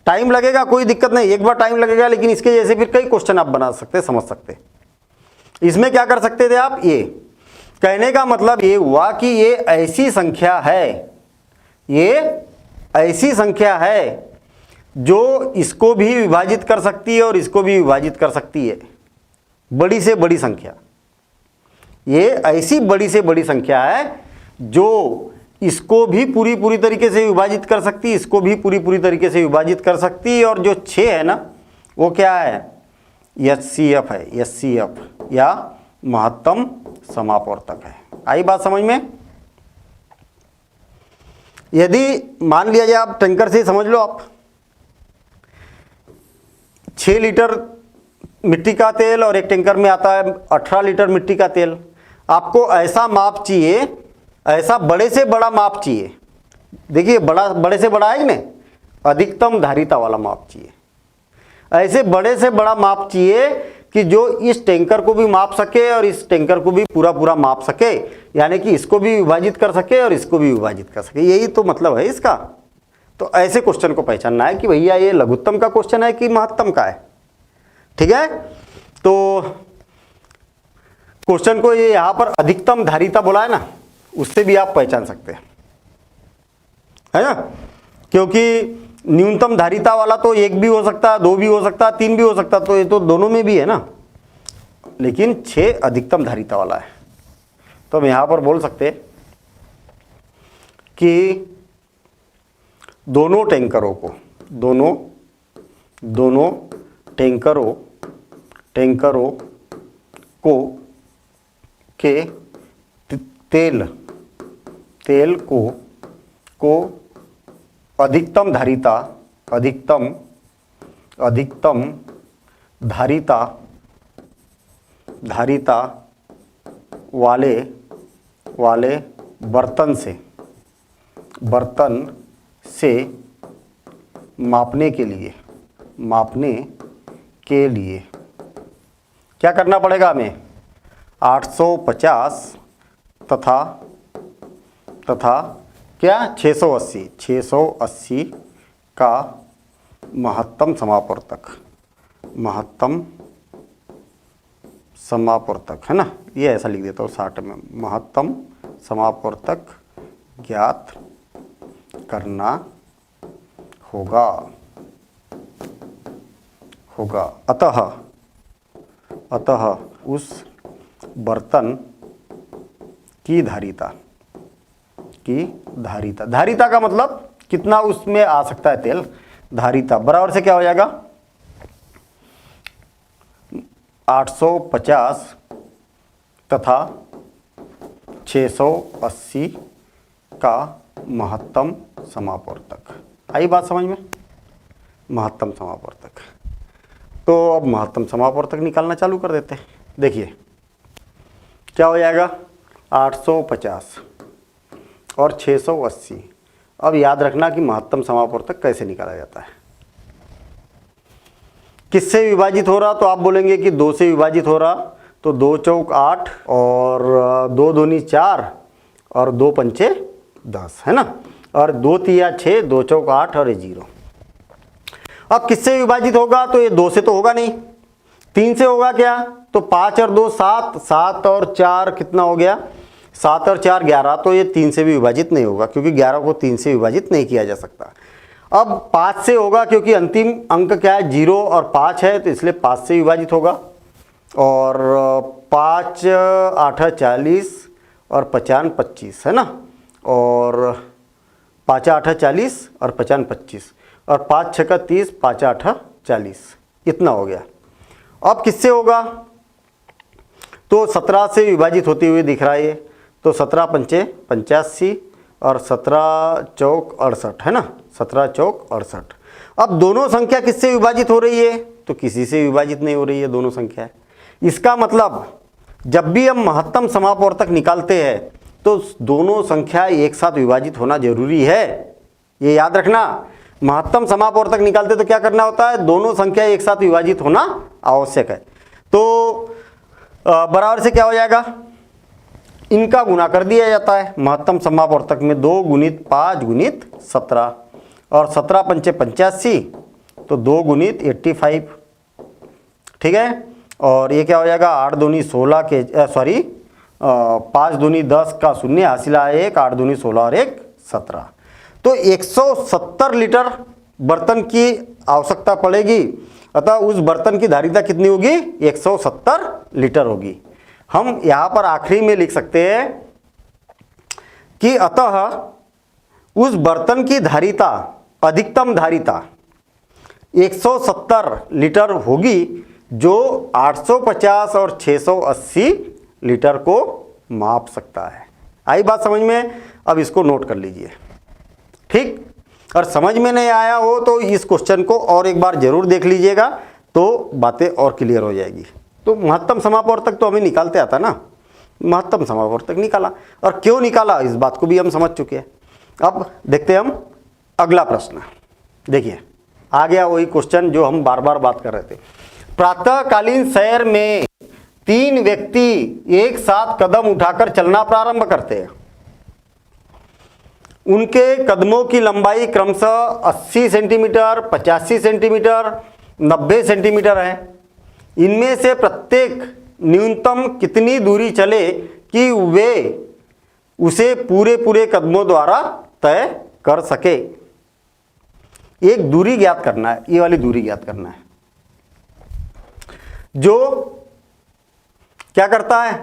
[SPEAKER 1] टाइम लगेगा, कोई दिक्कत नहीं, एक बार टाइम लगेगा, लेकिन इसके जैसे फिर कई क्वेश्चन आप बना सकते, समझ सकते। इसमें क्या कर सकते थे आप, ये कहने का मतलब ये हुआ कि ये ऐसी संख्या है, ये ऐसी संख्या है जो इसको भी विभाजित कर सकती है और इसको भी विभाजित कर सकती है। बड़ी से बड़ी संख्या, ये ऐसी बड़ी से बड़ी संख्या है जो इसको भी पूरी तरीके से विभाजित कर सकती है, इसको भी पूरी तरीके से विभाजित कर सकती है। और जो 6 है ना, वो क्या है, HCF है, HCF या महत्तम समापवर्तक है। आई बात समझ में? यदि मान लिया जाए, आप टैंकर से समझ लो, आप 6 लीटर मिट्टी का तेल और एक टैंकर में आता है 18 लीटर मिट्टी का तेल। आपको ऐसा माप चाहिए, ऐसा बड़े से बड़ा माप चाहिए। देखिए बड़े से बड़ा है कि नहीं, अधिकतम धारिता वाला माप चाहिए। ऐसे बड़े से बड़ा माप चाहिए कि जो इस टैंकर को भी माप सके और इस टैंकर को भी पूरा माप सके, यानी कि इसको भी विभाजित कर सके और इसको भी विभाजित कर सके। यही तो मतलब है इसका। तो ऐसे क्वेश्चन को पहचानना है कि भैया ये लघुत्तम का क्वेश्चन है कि महत्तम का है। ठीक है, तो क्वेश्चन को ये यहां पर अधिकतम धारिता बोला है ना, उससे भी आप पहचान सकते हैं, है ना। क्योंकि न्यूनतम धारिता वाला तो 1 भी हो सकता है, 2 भी हो सकता है, 3 भी हो सकता है, तो ये तो दोनों में भी है ना। लेकिन 6 अधिकतम धारिता वाला है। तो हम यहां पर बोल सकते हैं कि दोनों टैंकरों को, दोनों टैंकरों को के तेल को अधिकतम धारिता वाले बर्तन से मापने के लिए क्या करना पड़ेगा हमें, 850 तथा क्या 680 का महत्तम समापवर्तक है ना, ये ऐसा लिख देता हूँ 60 में, महत्तम समापवर्तक ज्ञात करना होगा। अतः उस बर्तन की धारिता का मतलब कितना उसमें आ सकता है तेल, धारिता बराबर से क्या हो जाएगा, 850 तथा 680 का महत्तम समापवर्तक। आई बात समझ में, महत्तम समापवर्तक। तो अब महत्तम समापवर्तक निकालना चालू कर देते हैं। देखिए क्या हो जाएगा, 850 और 680। अब याद रखना कि महत्तम समापवर्तक कैसे निकाला जाता है, किससे विभाजित हो रहा, तो आप बोलेंगे कि 2 से विभाजित हो रहा, तो 2 चौक 8 और 2 दूनी 4 और 2 पंचे 10 है ना, और 2 तिया 6, 2 चौक 8 और ये 0। अब किससे विभाजित होगा, तो ये 2 से तो होगा नहीं, 3 से होगा क्या, तो 5 और 2 7, 7 और 4 कितना हो गया, 7 और 4 11, तो ये 3 से भी विभाजित नहीं होगा, क्योंकि 11 को 3 से विभाजित नहीं किया जा सकता। अब 5 से होगा, क्योंकि अंतिम अंक क्या है, 0 और 5 है, तो इसलिए 5 से विभाजित होगा। और 5 8 40 और 55 25 है ना, और 5 8 40 और 55 25 और 5 6 30, 5 8 40, इतना हो गया। अब किससे होगा, तो 17 से विभाजित होते हुए दिख रहा है ये, तो 17 पंचे 85 और 17 चौक 68, है ना, 17 चौक 68। अब दोनों संख्या किससे विभाजित हो रही है? तो किसी से विभाजित नहीं हो रही है दोनों संख्या। इसका मतलब जब भी हम महत्तम समापवर्तक निकालते हैं तो दोनों संख्या एक साथ विभाजित होना जरूरी है, ये याद रखना। महत्तम समापवर्तक निकालते तो क्या करना होता है? दोनों संख्या एक साथ विभाजित होना आवश्यक है। तो बराबर से क्या हो जाएगा? इनका गुणा कर दिया जाता है महत्तम समापवर्तक में, 2 गुणित 5 गुणित 17 और 17 पंचे 85, तो 2 गुणित 85, ठीक है। और ये क्या हो जाएगा? 8 दूनी 16 के 5 दूनी 10 का शून्य हासिला 1, 8 दूनी 16 और 1 17। तो 170 लीटर बर्तन की आवश्यकता पड़ेगी, अतः उस बर्तन की धारिता कितनी होगी? 170 लीटर होगी। हम यहाँ पर आखिरी में लिख सकते हैं कि अतः उस बर्तन की धारिता, अधिकतम धारिता 170 लीटर होगी, जो 850 और 680 लीटर को माप सकता है। आई बात समझ में? अब इसको नोट कर लीजिए, ठीक। और समझ में नहीं आया हो तो इस क्वेश्चन को और एक बार जरूर देख लीजिएगा, तो बातें और क्लियर हो जाएगी। तो महत्तम समापवर्तक तो हमें निकालते आता ना, महत्तम समापवर्तक निकाला, और क्यों निकाला इस बात को भी हम समझ चुके हैं। अब देखते हैं हम अगला प्रश्न। देखिए आ गया वही क्वेश्चन जो हम बार बार बात कर रहे थे। प्रातःकालीन सैर में 3 व्यक्ति एक साथ कदम उठाकर चलना प्रारंभ करते हैं। उनके कदमों की लंबाई क्रमशः 80 सेंटीमीटर, 85 सेंटीमीटर, 90 सेंटीमीटर है। इनमें से प्रत्येक न्यूनतम कितनी दूरी चले कि वे उसे पूरे कदमों द्वारा तय कर सके। एक दूरी ज्ञात करना है, ये वाली दूरी ज्ञात करना है। जो क्या करता है?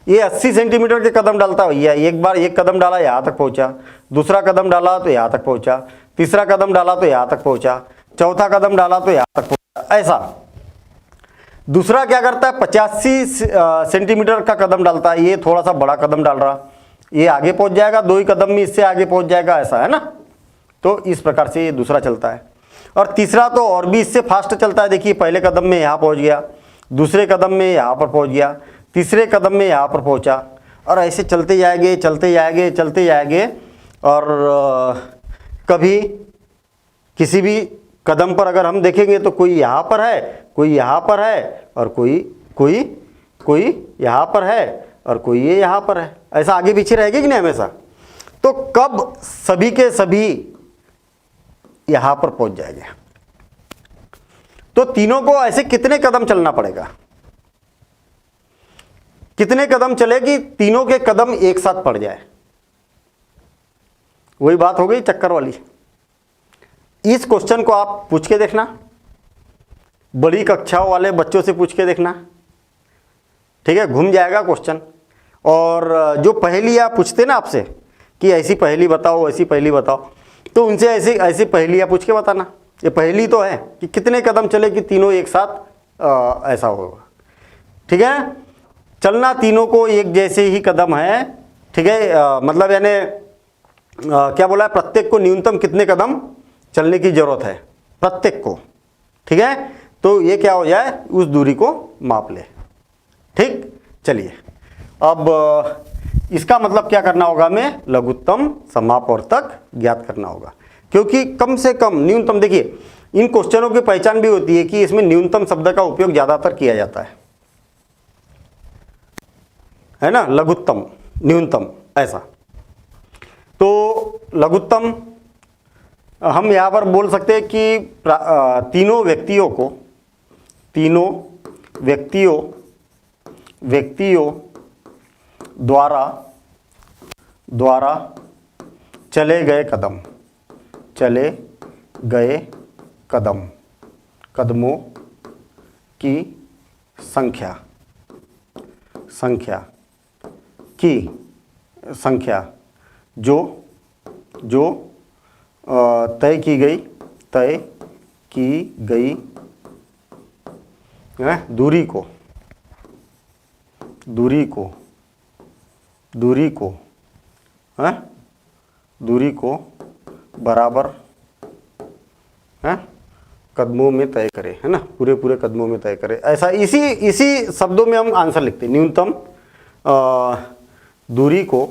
[SPEAKER 1] ये 80 सेंटीमीटर के कदम डालता है भैया। एक बार एक कदम डाला यहां तक पहुंचा, दूसरा कदम डाला तो यहां तक पहुंचा, तीसरा कदम डाला तो यहां तक पहुंचा, चौथा कदम डाला तो यहां तक पहुंचा, ऐसा। दूसरा क्या करता है? 85 सेंटीमीटर का कदम डालता है, ये थोड़ा सा बड़ा कदम डाल रहा, ये आगे पहुंच जाएगा, 2 ही कदम में इससे आगे पहुंच जाएगा, ऐसा है ना। तो इस प्रकार से ये दूसरा चलता है। और तीसरा तो और भी इससे फास्ट चलता है। देखिए पहले कदम में यहाँ पहुँच गया, दूसरे कदम में यहाँ पर पहुँच गया, तीसरे कदम में यहाँ पर पहुँचा, और ऐसे चलते जाएंगे चलते जाएंगे चलते जाएंगे। और कभी किसी भी कदम पर अगर हम देखेंगे तो कोई यहाँ पर है, कोई यहाँ पर है, और कोई यहाँ पर है, और कोई ये यहाँ पर है, ऐसा आगे पीछे रहेगी कि नहीं हमेशा। तो कब सभी के सभी यहाँ पर पहुँच जाएंगे। तो तीनों को ऐसे कितने कदम चलना पड़ेगा? कितने कदम चले कि तीनों के कदम एक साथ पड़ जाए? वही बात हो गई चक्कर वाली। इस क्वेश्चन को आप पूछ के देखना, बड़ी कक्षाओं वाले बच्चों से पूछ के देखना, ठीक है, घूम जाएगा क्वेश्चन। और जो पहेलियाँ पूछते ना आपसे कि ऐसी पहेली बताओ, ऐसी पहेली बताओ, तो उनसे ऐसी पहेलियाँ पूछ के बताना। ये पहेली तो है कि कितने कदम चले कि तीनों एक साथ ऐसा होगा, ठीक है। चलना तीनों को एक जैसे ही कदम है, ठीक है। मतलब यानी क्या बोला है? प्रत्येक को न्यूनतम कितने कदम चलने की जरूरत है प्रत्येक को, ठीक है। तो ये क्या हो जाए? उस दूरी को माप ले, ठीक। चलिए अब इसका मतलब क्या करना होगा? हमें लघुत्तम समापवर्तक ज्ञात करना होगा, क्योंकि कम से कम न्यूनतम, देखिए इन क्वेश्चनों की पहचान भी होती है कि इसमें न्यूनतम शब्द का उपयोग ज्यादातर किया जाता है ना, लघुत्तम न्यूनतम ऐसा। तो लघुत्तम हम यहाँ पर बोल सकते हैं कि तीनों व्यक्तियों द्वारा चले गए कदमों की संख्या जो तय की गई दूरी को दूरी को बराबर है कदमों में तय करें, है ना, पूरे पूरे कदमों में तय करें। ऐसा इसी शब्दों में हम आंसर लिखते हैं। न्यूनतम दूरी को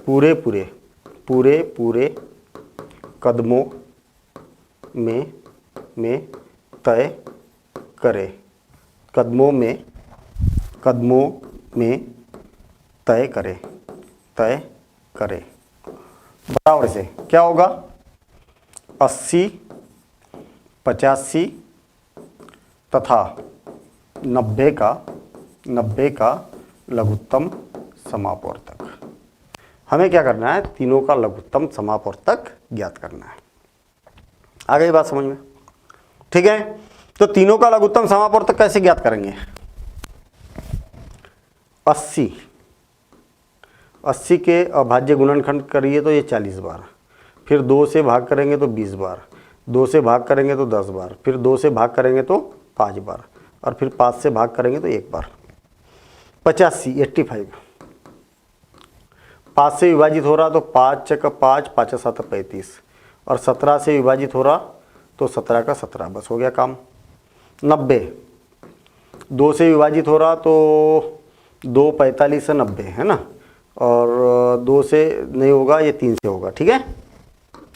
[SPEAKER 1] पूरे पूरे कदमों में तय करें, कदमों में तय करें। बराबर से क्या होगा, 80, 85 तथा 90 का लघुत्तम समापवर्तक। हमें क्या करना है, तीनों का लघुत्तम समापवर्तक ज्ञात करना है। आ गई बात समझ में? ठीक है, तो तीनों का लघुत्तम समापवर्तक कैसे ज्ञात करेंगे? 80 के अभाज्य गुणनखंड करिए तो ये 40 बार, फिर 2 से भाग करेंगे तो 20 बार, 2 से भाग करेंगे तो 10 बार, फिर 2 से भाग करेंगे तो 5 बार, और फिर 5 से भाग करेंगे तो 1 बार। 85 5 से विभाजित हो रहा तो 5 × 5 5 × 7 35, और 17 से विभाजित हो रहा तो 17 का 17, बस हो गया काम। 90 2 से विभाजित हो रहा तो 2 45 से 90, है ना, और 2 से नहीं होगा, ये 3 से होगा। ठीक है,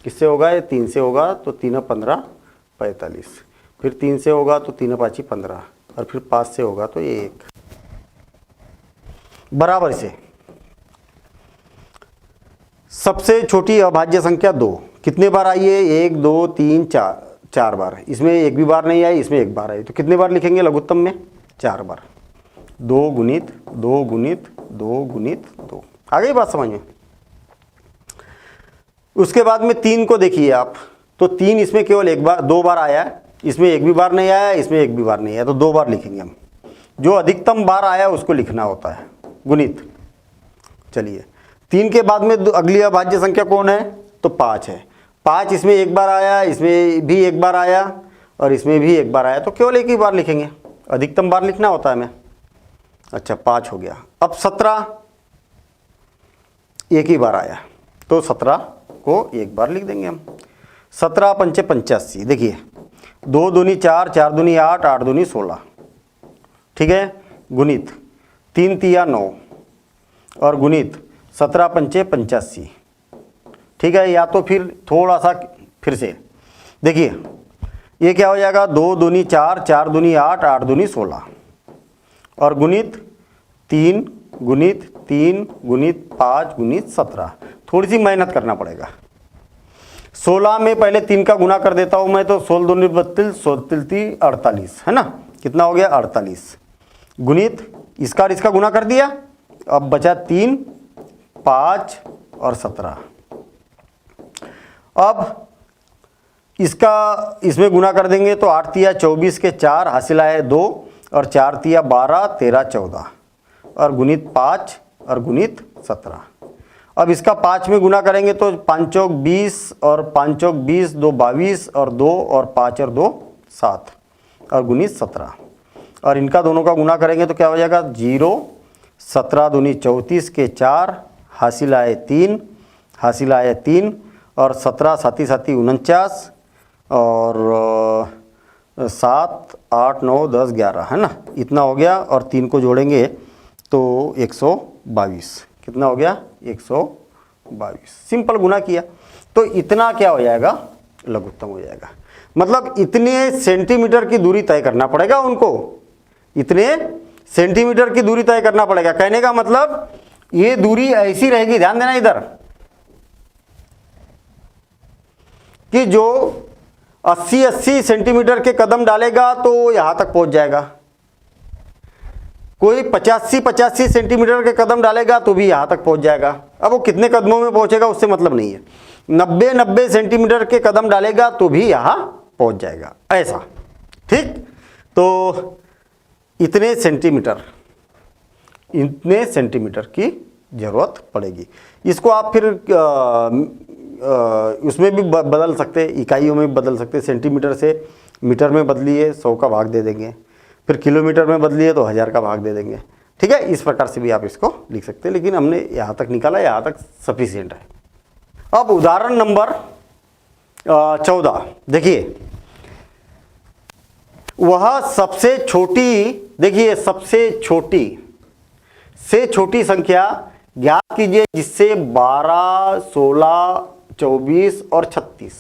[SPEAKER 1] किससे होगा, ये 3 से होगा, तो 3 × 15 45, फिर 3 से होगा तो 3 × 5 = 15, और फिर 5 से होगा तो ये 1। बराबर से सबसे छोटी अभाज्य संख्या 2 कितने बार आई है, 1 2 3 4 बार। इसमें एक भी बार नहीं आई, इसमें 1 बार आई, तो कितने बार लिखेंगे लघुत्तम में, 4 बार। 2 × 2 × 2 × 2। आ गई बात समझ में? उसके बाद में 3 को देखिए आप, तो 3 इसमें केवल 2 बार आया है, इसमें 1 भी बार नहीं आया, इसमें 1 भी बार नहीं आया, तो 2 बार लिखेंगे हम। जो अधिकतम बार आया उसको लिखना होता है गुणित। चलिए, 3 के बाद में अगली अभाज्य संख्या कौन है, तो 5 है। 5 इसमें 1 बार आया, इसमें भी 1 बार आया, और इसमें भी 1 बार आया, तो केवल 1 ही बार लिखेंगे, अधिकतम बार लिखना होता है हमें। अच्छा, 5 हो गया। अब 17 1 ही बार आया, तो 17 को 1 बार लिख देंगे हम। 17 × 5 = 85। देखिए, 2 दूनी 4, 4 दूनी 8, 8 दूनी 16, ठीक है, गुणित 3 × 9, और गुणित 17 × 5 = 85। ठीक है, या तो फिर थोड़ा सा फिर से देखिए, ये क्या हो जाएगा, 2 दूनी 4, 4 दूनी 8, 8 दूनी 16, और गुणित 3 गुणित 3 गुणित 5 गुणित 17। थोड़ी सी मेहनत करना पड़ेगा। 16 में पहले 3 का गुना कर देता हूँ मैं, तो 16 दूनी 32, 16 3 48, है ना, कितना हो गया 48, गुणित इसका और इसका गुना कर दिया, अब बचा 3 5 और 17। अब इसका इसमें गुना कर देंगे तो 8 × 24 के 4, हासिल आए 2, और 4 × 12 13 14, और गुणित 5 और गुणित 17। अब इसका 5 में गुना करेंगे तो 5 चौक 20, और 5 चौक 20, 2 22, और 2 और 5 और 2 7, और गुणित 17। और इनका दोनों का गुना करेंगे तो क्या हो जाएगा 0, 17 दूनी 34 के 4, हासिल आए 3, हासिल आए 3, और 17 साथी 49, और 7 8 9 10 11, है ना, इतना हो गया। और 3 को जोड़ेंगे तो 122, कितना हो गया 122। सिंपल गुना किया तो इतना क्या हो जाएगा, लघुत्तम हो जाएगा। मतलब इतने सेंटीमीटर की दूरी तय करना पड़ेगा उनको, इतने सेंटीमीटर की दूरी तय करना पड़ेगा। कहने का मतलब ये दूरी ऐसी रहेगी, ध्यान देना इधर, कि जो 80 सेंटीमीटर के कदम डालेगा तो यहां तक पहुंच जाएगा, कोई 85 सेंटीमीटर के कदम डालेगा तो भी यहां तक पहुंच जाएगा। अब वो कितने कदमों में पहुंचेगा उससे मतलब नहीं है, 90 सेंटीमीटर के कदम डालेगा तो भी यहां पहुंच जाएगा, ऐसा। ठीक, तो इतने सेंटीमीटर की जरूरत पड़ेगी। इसको आप फिर उसमें भी बदल सकते, इकाइयों में बदल सकते। सेंटीमीटर से मीटर में बदलिए 100 का भाग दे देंगे, फिर किलोमीटर में बदलिए तो 1000 का भाग दे देंगे। ठीक है, इस प्रकार से भी आप इसको लिख सकते हैं, लेकिन हमने यहाँ तक निकाला, यहाँ तक सफिशिएंट है। अब उदाहरण नंबर 14 देखिए, वह सबसे छोटी, देखिए सबसे छोटी से छोटी संख्या ज्ञात कीजिए जिससे 12, 16, 24 और 36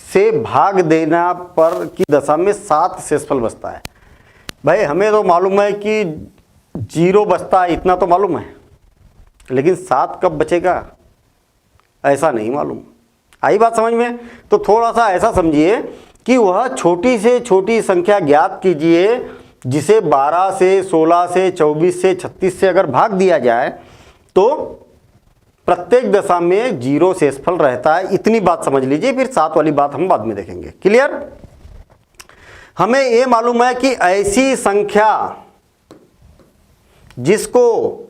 [SPEAKER 1] से भाग देना पर की दशा में 7 शेषफल बचता है। भाई हमें तो मालूम है कि 0 बचता है, इतना तो मालूम है, लेकिन 7 कब बचेगा ऐसा नहीं मालूम। आई बात समझ में? तो थोड़ा सा ऐसा समझिए कि वह छोटी से छोटी संख्या ज्ञात कीजिए जिसे 12 से, 16 से, 24 से, 36 से अगर भाग दिया जाए तो प्रत्येक दशा में 0 शेषफल रहता है। इतनी बात समझ लीजिए, फिर 7 वाली बात हम बाद में देखेंगे। क्लियर? हमें ये मालूम है कि ऐसी संख्या जिसको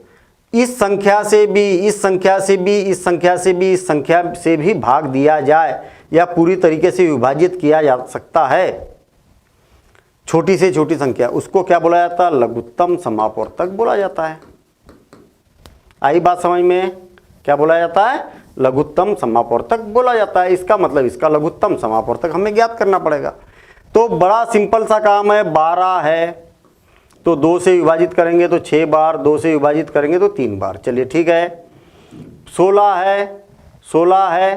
[SPEAKER 1] इस संख्या से भी, इस संख्या से भी, इस संख्या से भी, इस संख्या से भी भाग दिया जाए या पूरी तरीके से विभाजित किया जा सकता है, छोटी से छोटी संख्या, उसको क्या बोला जाता है? लघुत्तम समापवर्तक बोला जाता है। आई बात समझ में? क्या बोला जाता है? लघुत्तम समापवर्तक बोला जाता है। इसका मतलब इसका लघुत्तम समापवर्तक हमें ज्ञात करना पड़ेगा। तो बड़ा सिंपल सा काम है। 12 है तो 2 से विभाजित करेंगे तो 6 बार, 2 से विभाजित करेंगे तो 3 बार। चलिए ठीक है। 16 है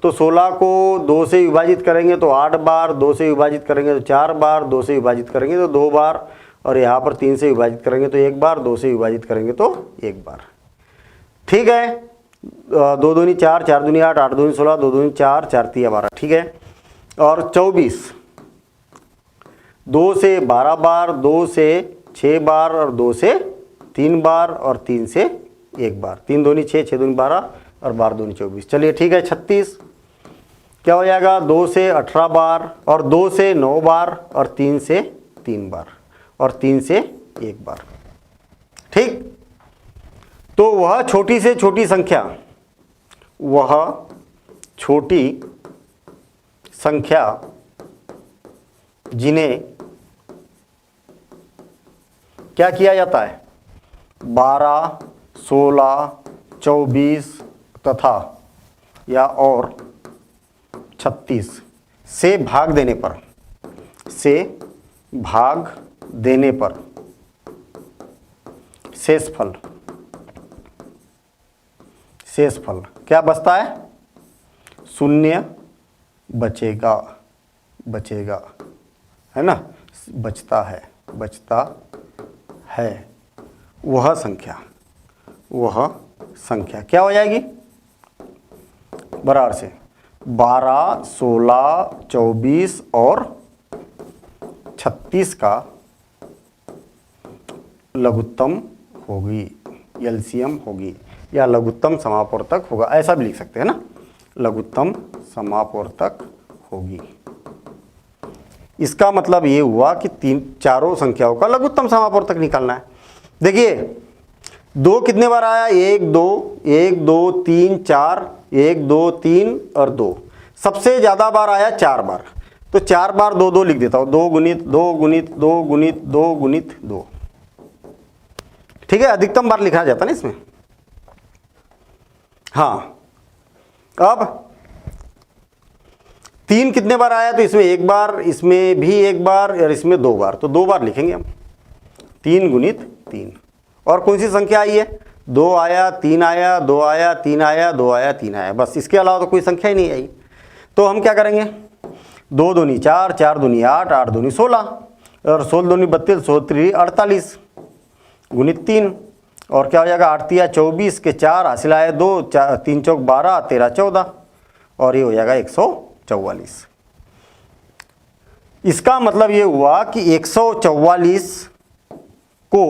[SPEAKER 1] तो 16 को 2 से विभाजित करेंगे तो 8 बार, 2 से विभाजित करेंगे तो 4 बार, 2 से विभाजित करेंगे तो 2 बार, और यहाँ पर 3 से विभाजित करेंगे तो 1 बार, 2 से विभाजित करेंगे तो 1 बार। ठीक है। 2 दूनी 4, 4 दूनी 8, 8 दूनी 16, 2 दूनी 4, 4 तिया 12। ठीक है। और 24 2 से 12 बार, 2 से 6 बार, और 2 से 3 बार, और 3 से 1 बार। 3 दूनी 6, 6 दूनी 12, और 12 दूनी 24। चलिए ठीक है। 36 क्या हो जाएगा? 2 से 18 बार, और 2 से 9 बार, और 3 से 3 बार, और 3 से 1 बार। ठीक। तो वह छोटी से छोटी संख्या, वह छोटी संख्या जिन्हें क्या किया जाता है? 12, 16, 24 तथा या और 36 से भाग देने पर, से भाग देने पर शेषफल, शेषफल क्या बचता है? 0 बचेगा, बचेगा, है ना? बचता है, बचता है। वह संख्या, वह संख्या क्या हो जाएगी? बराबर से 12, 16, 24 और 36 का लघुत्तम होगी, एलसीएम होगी, या लघुत्तम समापवर्तक होगा, ऐसा भी लिख सकते हैं ना, लघुत्तम समापवर्तक होगी। इसका मतलब ये हुआ कि चारों संख्याओं का लघुत्तम समापवर्तक निकालना है। देखिए 2 कितने बार आया? 1 2 1 2 3 4, 1 2 3 और 2। सबसे ज़्यादा बार आया 4 बार, तो 4 बार 2 2 लिख देता हूँ। 2 गुणित 2 गुणित 2 गुणित 2 गुणित 2। ठीक है। अधिकतम बार लिखा जाता है ना इसमें। हाँ। अब 3 कितने बार आया? तो इसमें 1 बार, इसमें भी 1 बार, और इसमें 2 बार, तो 2 बार लिखेंगे हम। 3 गुणित 3। और कौन सी संख्या आई है? 2 आया, 3 आया, 2 आया, 3 आया, 2 आया, 3 आया, बस। इसके अलावा तो कोई संख्या ही नहीं आई। तो हम क्या करेंगे? 2 दूनी 4, 4 दूनी 8, 8 दूनी 16, और 16 दूनी 32, 16 48 गुणित 3, और क्या हो जाएगा? 8 तिया 24 के 4 हासिल आए 2, 3 चौक 12, 13 14, और ये हो जाएगा 144। इसका मतलब ये हुआ कि 144 को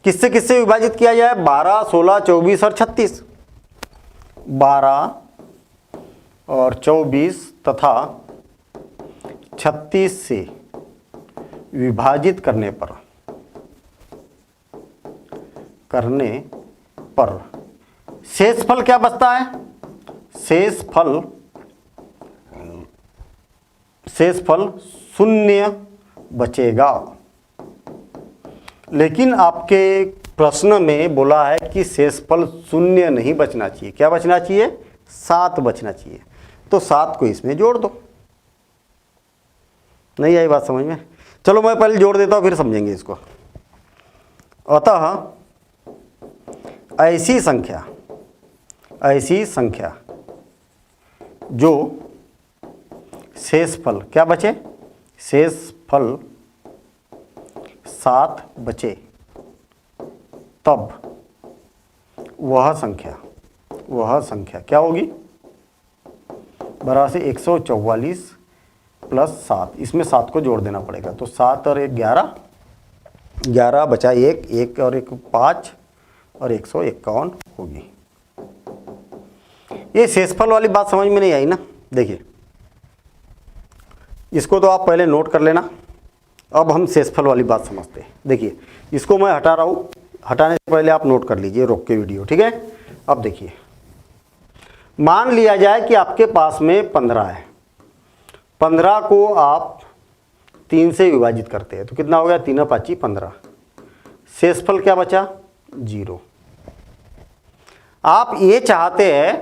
[SPEAKER 1] किससे किससे विभाजित किया जाए? 12, 16, 24 और 36। 12 और 24 तथा 36 से विभाजित करने पर शेषफल क्या बचता है? शेषफल 0 बचेगा। लेकिन आपके प्रश्न में बोला है कि शेषफल 0 नहीं बचना चाहिए। क्या बचना चाहिए? 7 बचना चाहिए। तो 7 को इसमें जोड़ दो। नहीं आई बात समझ में? चलो मैं पहले जोड़ देता हूँ, फिर समझेंगे इसको। अतः ऐसी संख्या जो शेषफल क्या बचे? शेषफल 7 बचे, तब वह संख्या क्या होगी? बराबर से 144 प्लस 7, इसमें 7 को जोड़ देना पड़ेगा। तो 7 और 1 11, 11 बचा 1, 1 और 1 5 और 151 होगी। ये शेषफल वाली बात समझ में नहीं आई ना? देखिए, इसको तो आप पहले नोट कर लेना। अब हम शेषफल वाली बात समझते हैं। देखिए, इसको मैं हटा रहा हूँ, हटाने से पहले आप नोट कर लीजिए, रोक के वीडियो, ठीक है? अब देखिए, मान लिया जाए कि आपके पास में 15 है। 15 को आप 3 से विभाजित करते हैं तो कितना हो गया? 3 5 15। शेषफल क्या बचा? 0। आप ये चाहते हैं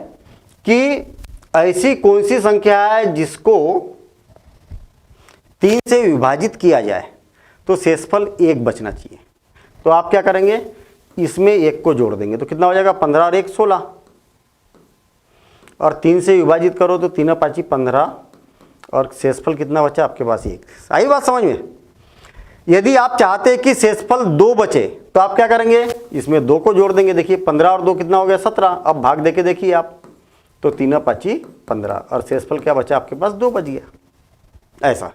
[SPEAKER 1] कि ऐसी कौन सी संख्या है जिसको 3 से विभाजित किया जाए तो शेषफल 1 बचना चाहिए। तो आप क्या करेंगे? इसमें 1 को जोड़ देंगे तो कितना हो जाएगा? 15 और 1 16, और 3 से विभाजित करो तो 3 5 15, और शेषफल कितना बचा आपके पास? 1। आई बात समझ में? यदि आप चाहते हैं कि शेषफल 2 बचे तो आप क्या करेंगे? इसमें 2 को जोड़ देंगे। देखिए, 15 और 2 कितना हो गया? 17। अब भाग देके देखिए आप, तो 3 5 15, और शेषफल क्या बचा आपके पास? 2 बच गया। ऐसा,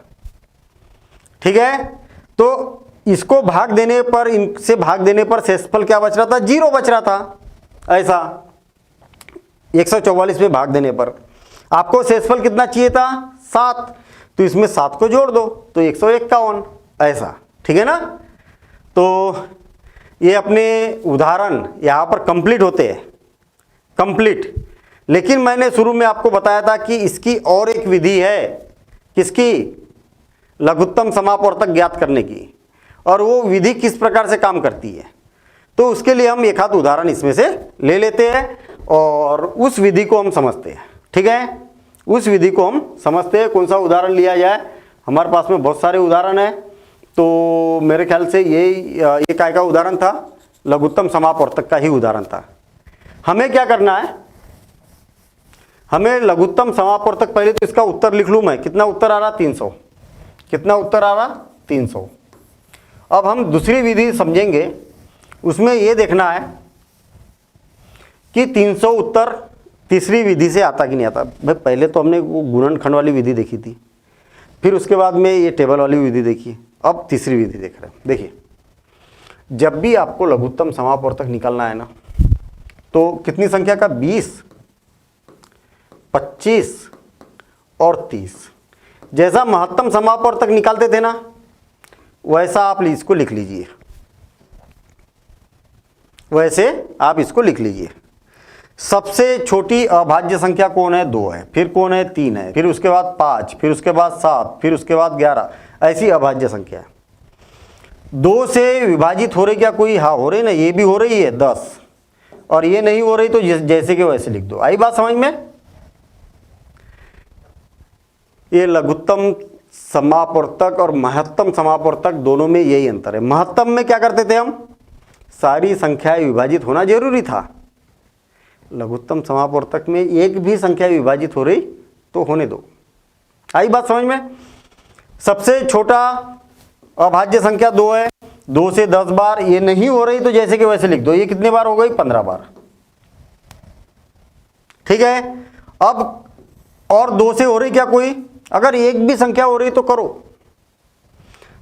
[SPEAKER 1] ठीक है? तो इसको भाग देने पर, इनसे भाग देने पर शेषफल क्या बच रहा था? 0 बच रहा था। ऐसा 144 में भाग देने पर आपको शेषफल कितना चाहिए था? 7। तो इसमें 7 को जोड़ दो तो 151। ऐसा, ठीक है ना? तो ये अपने उदाहरण यहाँ पर कंप्लीट होते हैं, कंप्लीट। लेकिन मैंने शुरू में आपको बताया था कि इसकी और एक विधि है। किसकी? लघुत्तम समापवर्तक ज्ञात करने की। और वो विधि किस प्रकार से काम करती है, तो उसके लिए हम एक आध उदाहरण इसमें से ले लेते हैं और उस विधि को हम समझते हैं। ठीक है, उस विधि को हम समझते हैं। कौन सा उदाहरण लिया जाए? हमारे पास में बहुत सारे उदाहरण हैं, तो मेरे ख्याल से ये काय का उदाहरण था? लघुत्तम समापवर्तक का ही उदाहरण था। हमें क्या करना है? हमें लघुत्तम समापवर्तक, पहले तो इसका उत्तर लिख लूँ मैं। कितना उत्तर आ रहा? 300। कितना उत्तर आ रहा? 300। अब हम दूसरी विधि समझेंगे। उसमें यह देखना है कि 300 उत्तर तीसरी विधि से आता कि नहीं आता। भाई पहले तो हमने वो गुणनखंड वाली विधि देखी थी, फिर उसके बाद में ये टेबल वाली विधि देखी, अब तीसरी विधि देख रहे हैं। देखिए, जब भी आपको लघुत्तम समापवर्तक निकालना है ना, तो कितनी संख्या का? 20, 25 और 30। जैसा महत्तम समापवर्तक निकालते थे ना, वैसा आप इसको लिख लीजिए। वैसे आप इसको लिख लीजिए। सबसे छोटी अभाज्य संख्या कौन है? 2 है। फिर कौन है? 3 है। फिर उसके बाद 5, फिर उसके बाद 7, फिर उसके बाद 11। ऐसी अभाज्य संख्या है। 2 से विभाजित हो रही क्या कोई? हाँ हो रही ना, ये भी हो रही है 10, और ये नहीं हो रही तो जैसे कि वैसे लिख दो। आई बात समझ में? ये लघुत्तम समापवर्तक और महत्तम समापवर्तक दोनों में यही अंतर है। महत्तम में क्या करते थे हम? सारी संख्याएं विभाजित होना जरूरी था। लघुत्तम समापवर्तक में एक भी संख्या विभाजित हो रही तो होने दो। आई बात समझ में? सबसे छोटा अभाज्य संख्या 2 है। 2 से 10 बार, ये नहीं हो रही तो जैसे कि वैसे लिख दो। ये कितने बार हो गई? 15 बार। ठीक है। अब और 2 से हो रही क्या कोई? अगर एक भी संख्या हो रही तो करो।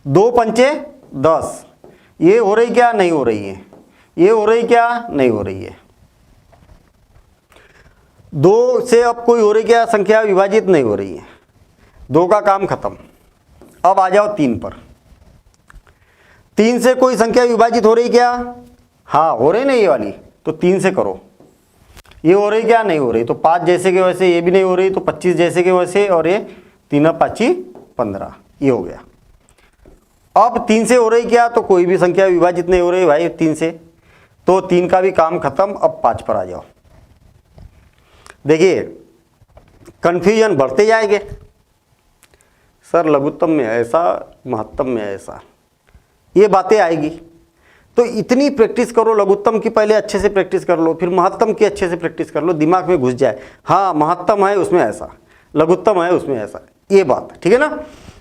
[SPEAKER 1] 2 पंचे 10। ये हो रही क्या? नहीं हो रही है। ये हो रही क्या? नहीं हो रही है। 2 से अब कोई हो रही क्या? संख्या विभाजित नहीं हो रही है। 2 का काम खत्म। अब आ जाओ 3 पर। 3 से कोई संख्या विभाजित हो रही क्या? हाँ हो रही ना ये वाली, तो 3 से करो। ये हो रही क्या? नहीं हो रही, तो 5 जैसे के वैसे। ये भी नहीं हो रही तो 25 जैसे के वैसे, और ये 3 5 15। ये हो गया। अब 3 से हो रही क्या, तो कोई भी संख्या विभाजित नहीं हो रही भाई 3 से, तो 3 का भी काम खत्म। अब 5 पर आ जाओ। देखिए कंफ्यूजन बढ़ते जाएंगे, सर लघुत्तम में ऐसा, महत्तम में ऐसा, ये बातें आएगी। तो इतनी प्रैक्टिस करो लघुत्तम की, पहले अच्छे से प्रैक्टिस कर लो, फिर महत्तम की अच्छे से प्रैक्टिस कर लो, दिमाग में घुस जाए, हाँ महत्तम है उसमें ऐसा, लघुत्तम है उसमें ऐसा, ये बात ठीक है ना।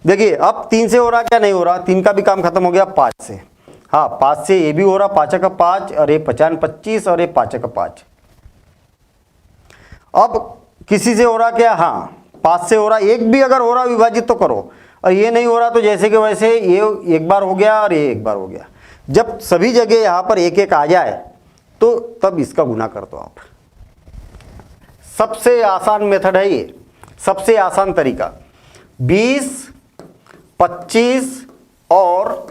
[SPEAKER 1] देखिए अब 3 से हो रहा क्या, नहीं हो रहा, 3 का भी काम खत्म हो गया 5 से। हाँ 5 से ये भी हो रहा, 5 का 5, और ये 5 25, और ये 5 का 5। अब किसी से हो रहा क्या, हाँ 5 से हो रहा, एक भी अगर हो रहा विभाजित तो करो, और ये नहीं हो रहा तो जैसे कि वैसे ये एक बार हो गया और ये एक बार हो गया। जब सभी जगह यहाँ पर एक एक आ जाए तो तब इसका गुना कर दो आप। सबसे आसान मेथड है ये, सबसे आसान तरीका। 20, 25 और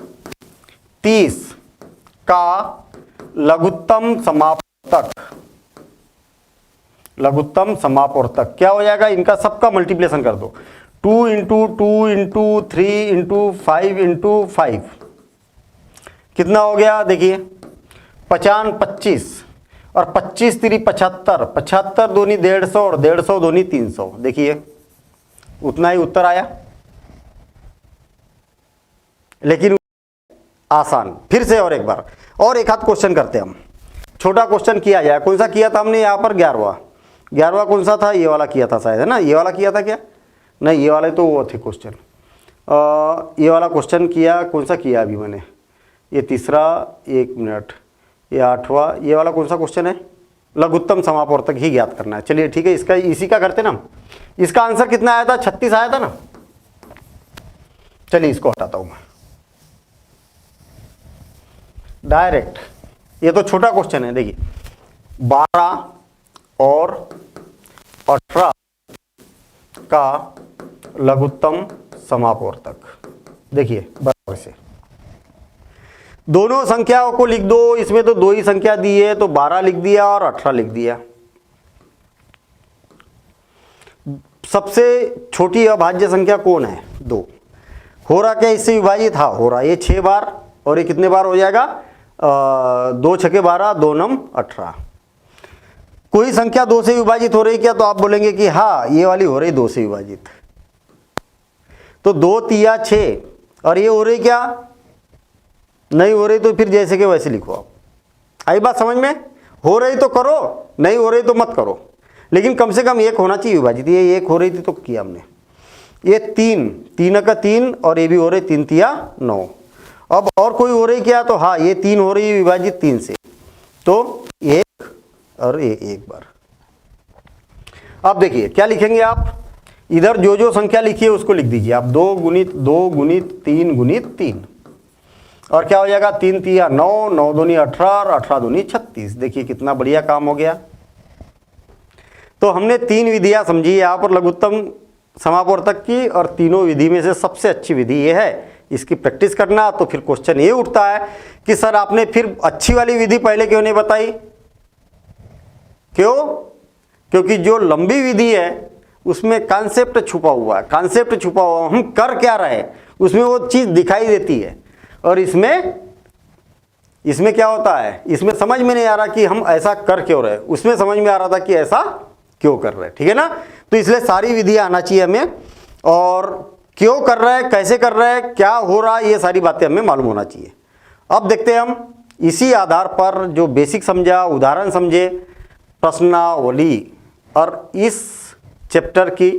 [SPEAKER 1] 30 का लघुत्तम समापवर्तक, लघुत्तम समापवर्तक क्या हो जाएगा, इनका सबका मल्टीप्लिकेशन कर दो। 2 इंटू 2 इंटू 3 इंटू 5 इंटू 5 कितना हो गया, देखिए 50 25, और 25 3 75, 75 दूनी 150, और 150 दूनी 300। देखिए उतना ही उत्तर आया, लेकिन आसान। फिर से और एक बार और एक हाथ क्वेश्चन करते हैं हम, छोटा क्वेश्चन किया जाए। कौन सा किया था हमने यहाँ पर, 11वां कौन सा था, ये वाला किया था शायद, है ना, ये वाला किया था क्या, नहीं ये वाले तो वो थे क्वेश्चन। ये वाला क्वेश्चन किया, कौन सा किया अभी मैंने, ये तीसरा, 1 मिनट, ये 8वां, ये वाला कौन सा क्वेश्चन है, लघुत्तम समापवर्तक ही ज्ञात करना है। चलिए ठीक है, इसका इसी का करते ना। इसका आंसर कितना आया था, 36 आया था ना। चलिए इसको हटाता हूं मैं डायरेक्ट, ये तो छोटा क्वेश्चन है। देखिए 12 और 18 का लघुत्तम समापवर्तक, देखिए बराबर से दोनों संख्याओं को लिख दो। इसमें तो 2 ही संख्या दी है, तो 12 लिख दिया और 18 लिख दिया। सबसे छोटी अभाज्य संख्या कौन है, 2। हो रहा क्या इससे विभाजित, हाँ हो रहा, ये 6 बार, और ये कितने बार हो जाएगा, 2 छके 12, 2 नम 18। कोई संख्या 2 से विभाजित हो रही क्या, तो आप बोलेंगे कि हाँ ये वाली हो रही 2 से विभाजित, तो 2 तिया 6, और ये हो रही क्या, नहीं हो रही तो फिर जैसे कि वैसे लिखो आप। आई बात समझ में, हो रही तो करो, नहीं हो रही तो मत करो, लेकिन कम से कम एक होना चाहिए विभाजित। ये एक हो रही थी तो किया हमने, ये 3 का 3, और ये भी हो रही 3 तिया 9। अब और कोई हो रही क्या, तो हाँ ये 3 हो रही है विभाजित 3 से, तो 1 और ये 1 बार। अब देखिए क्या लिखेंगे आप, इधर जो जो संख्या लिखी है उसको लिख दीजिए आप, 2 गुणित 2 गुणित 3 गुणित 3, और क्या हो जाएगा, 3 तिया 9, 9 दूनी 18, और 18 दूनी 36। देखिए कितना बढ़िया काम हो गया। तो हमने 3 विधियां समझी यहाँ पर लघुत्तम समापवर्तक की, और तीनों विधि में से सबसे अच्छी विधि ये है, इसकी प्रैक्टिस करना। तो फिर क्वेश्चन ये उठता है कि सर आपने फिर अच्छी वाली विधि पहले क्यों नहीं बताई, क्यों, क्योंकि जो लंबी विधि है उसमें कॉन्सेप्ट छुपा हुआ है, कॉन्सेप्ट छुपा हुआ, हम कर क्या रहे उसमें वो चीज़ दिखाई देती है, और इसमें क्या होता है, इसमें समझ में नहीं आ रहा कि हम ऐसा कर क्यों रहे, उसमें समझ में आ रहा था कि ऐसा क्यों कर रहे, ठीक है ना। तो इसलिए सारी विधियां आना चाहिए हमें, और क्यों कर रहे हैं, कैसे कर रहे हैं, क्या हो रहा है, ये सारी बातें हमें मालूम होना चाहिए। अब देखते हैं हम इसी आधार पर जो बेसिक समझा, उदाहरण समझे, प्रश्नावली, और इस चैप्टर की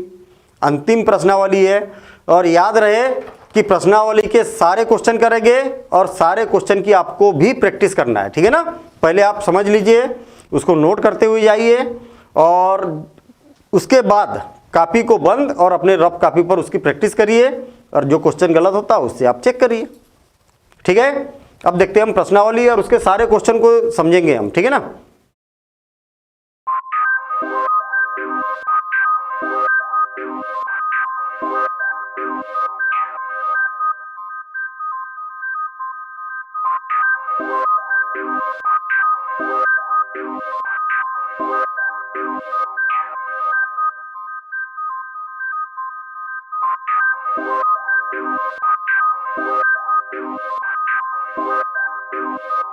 [SPEAKER 1] अंतिम प्रश्नावली है। और याद रहे कि प्रश्नावली के सारे क्वेश्चन करेंगे, और सारे क्वेश्चन की आपको भी प्रैक्टिस करना है, ठीक है ना। पहले आप समझ लीजिए, उसको नोट करते हुए जाइए, और उसके बाद कॉपी को बंद और अपने रफ कॉपी पर उसकी प्रैक्टिस करिए, और जो क्वेश्चन गलत होता है उससे आप चेक करिए, ठीक है। अब देखते हैं हम प्रश्नावली और उसके सारे क्वेश्चन को समझेंगे हम, ठीक है ना।
[SPEAKER 2] है।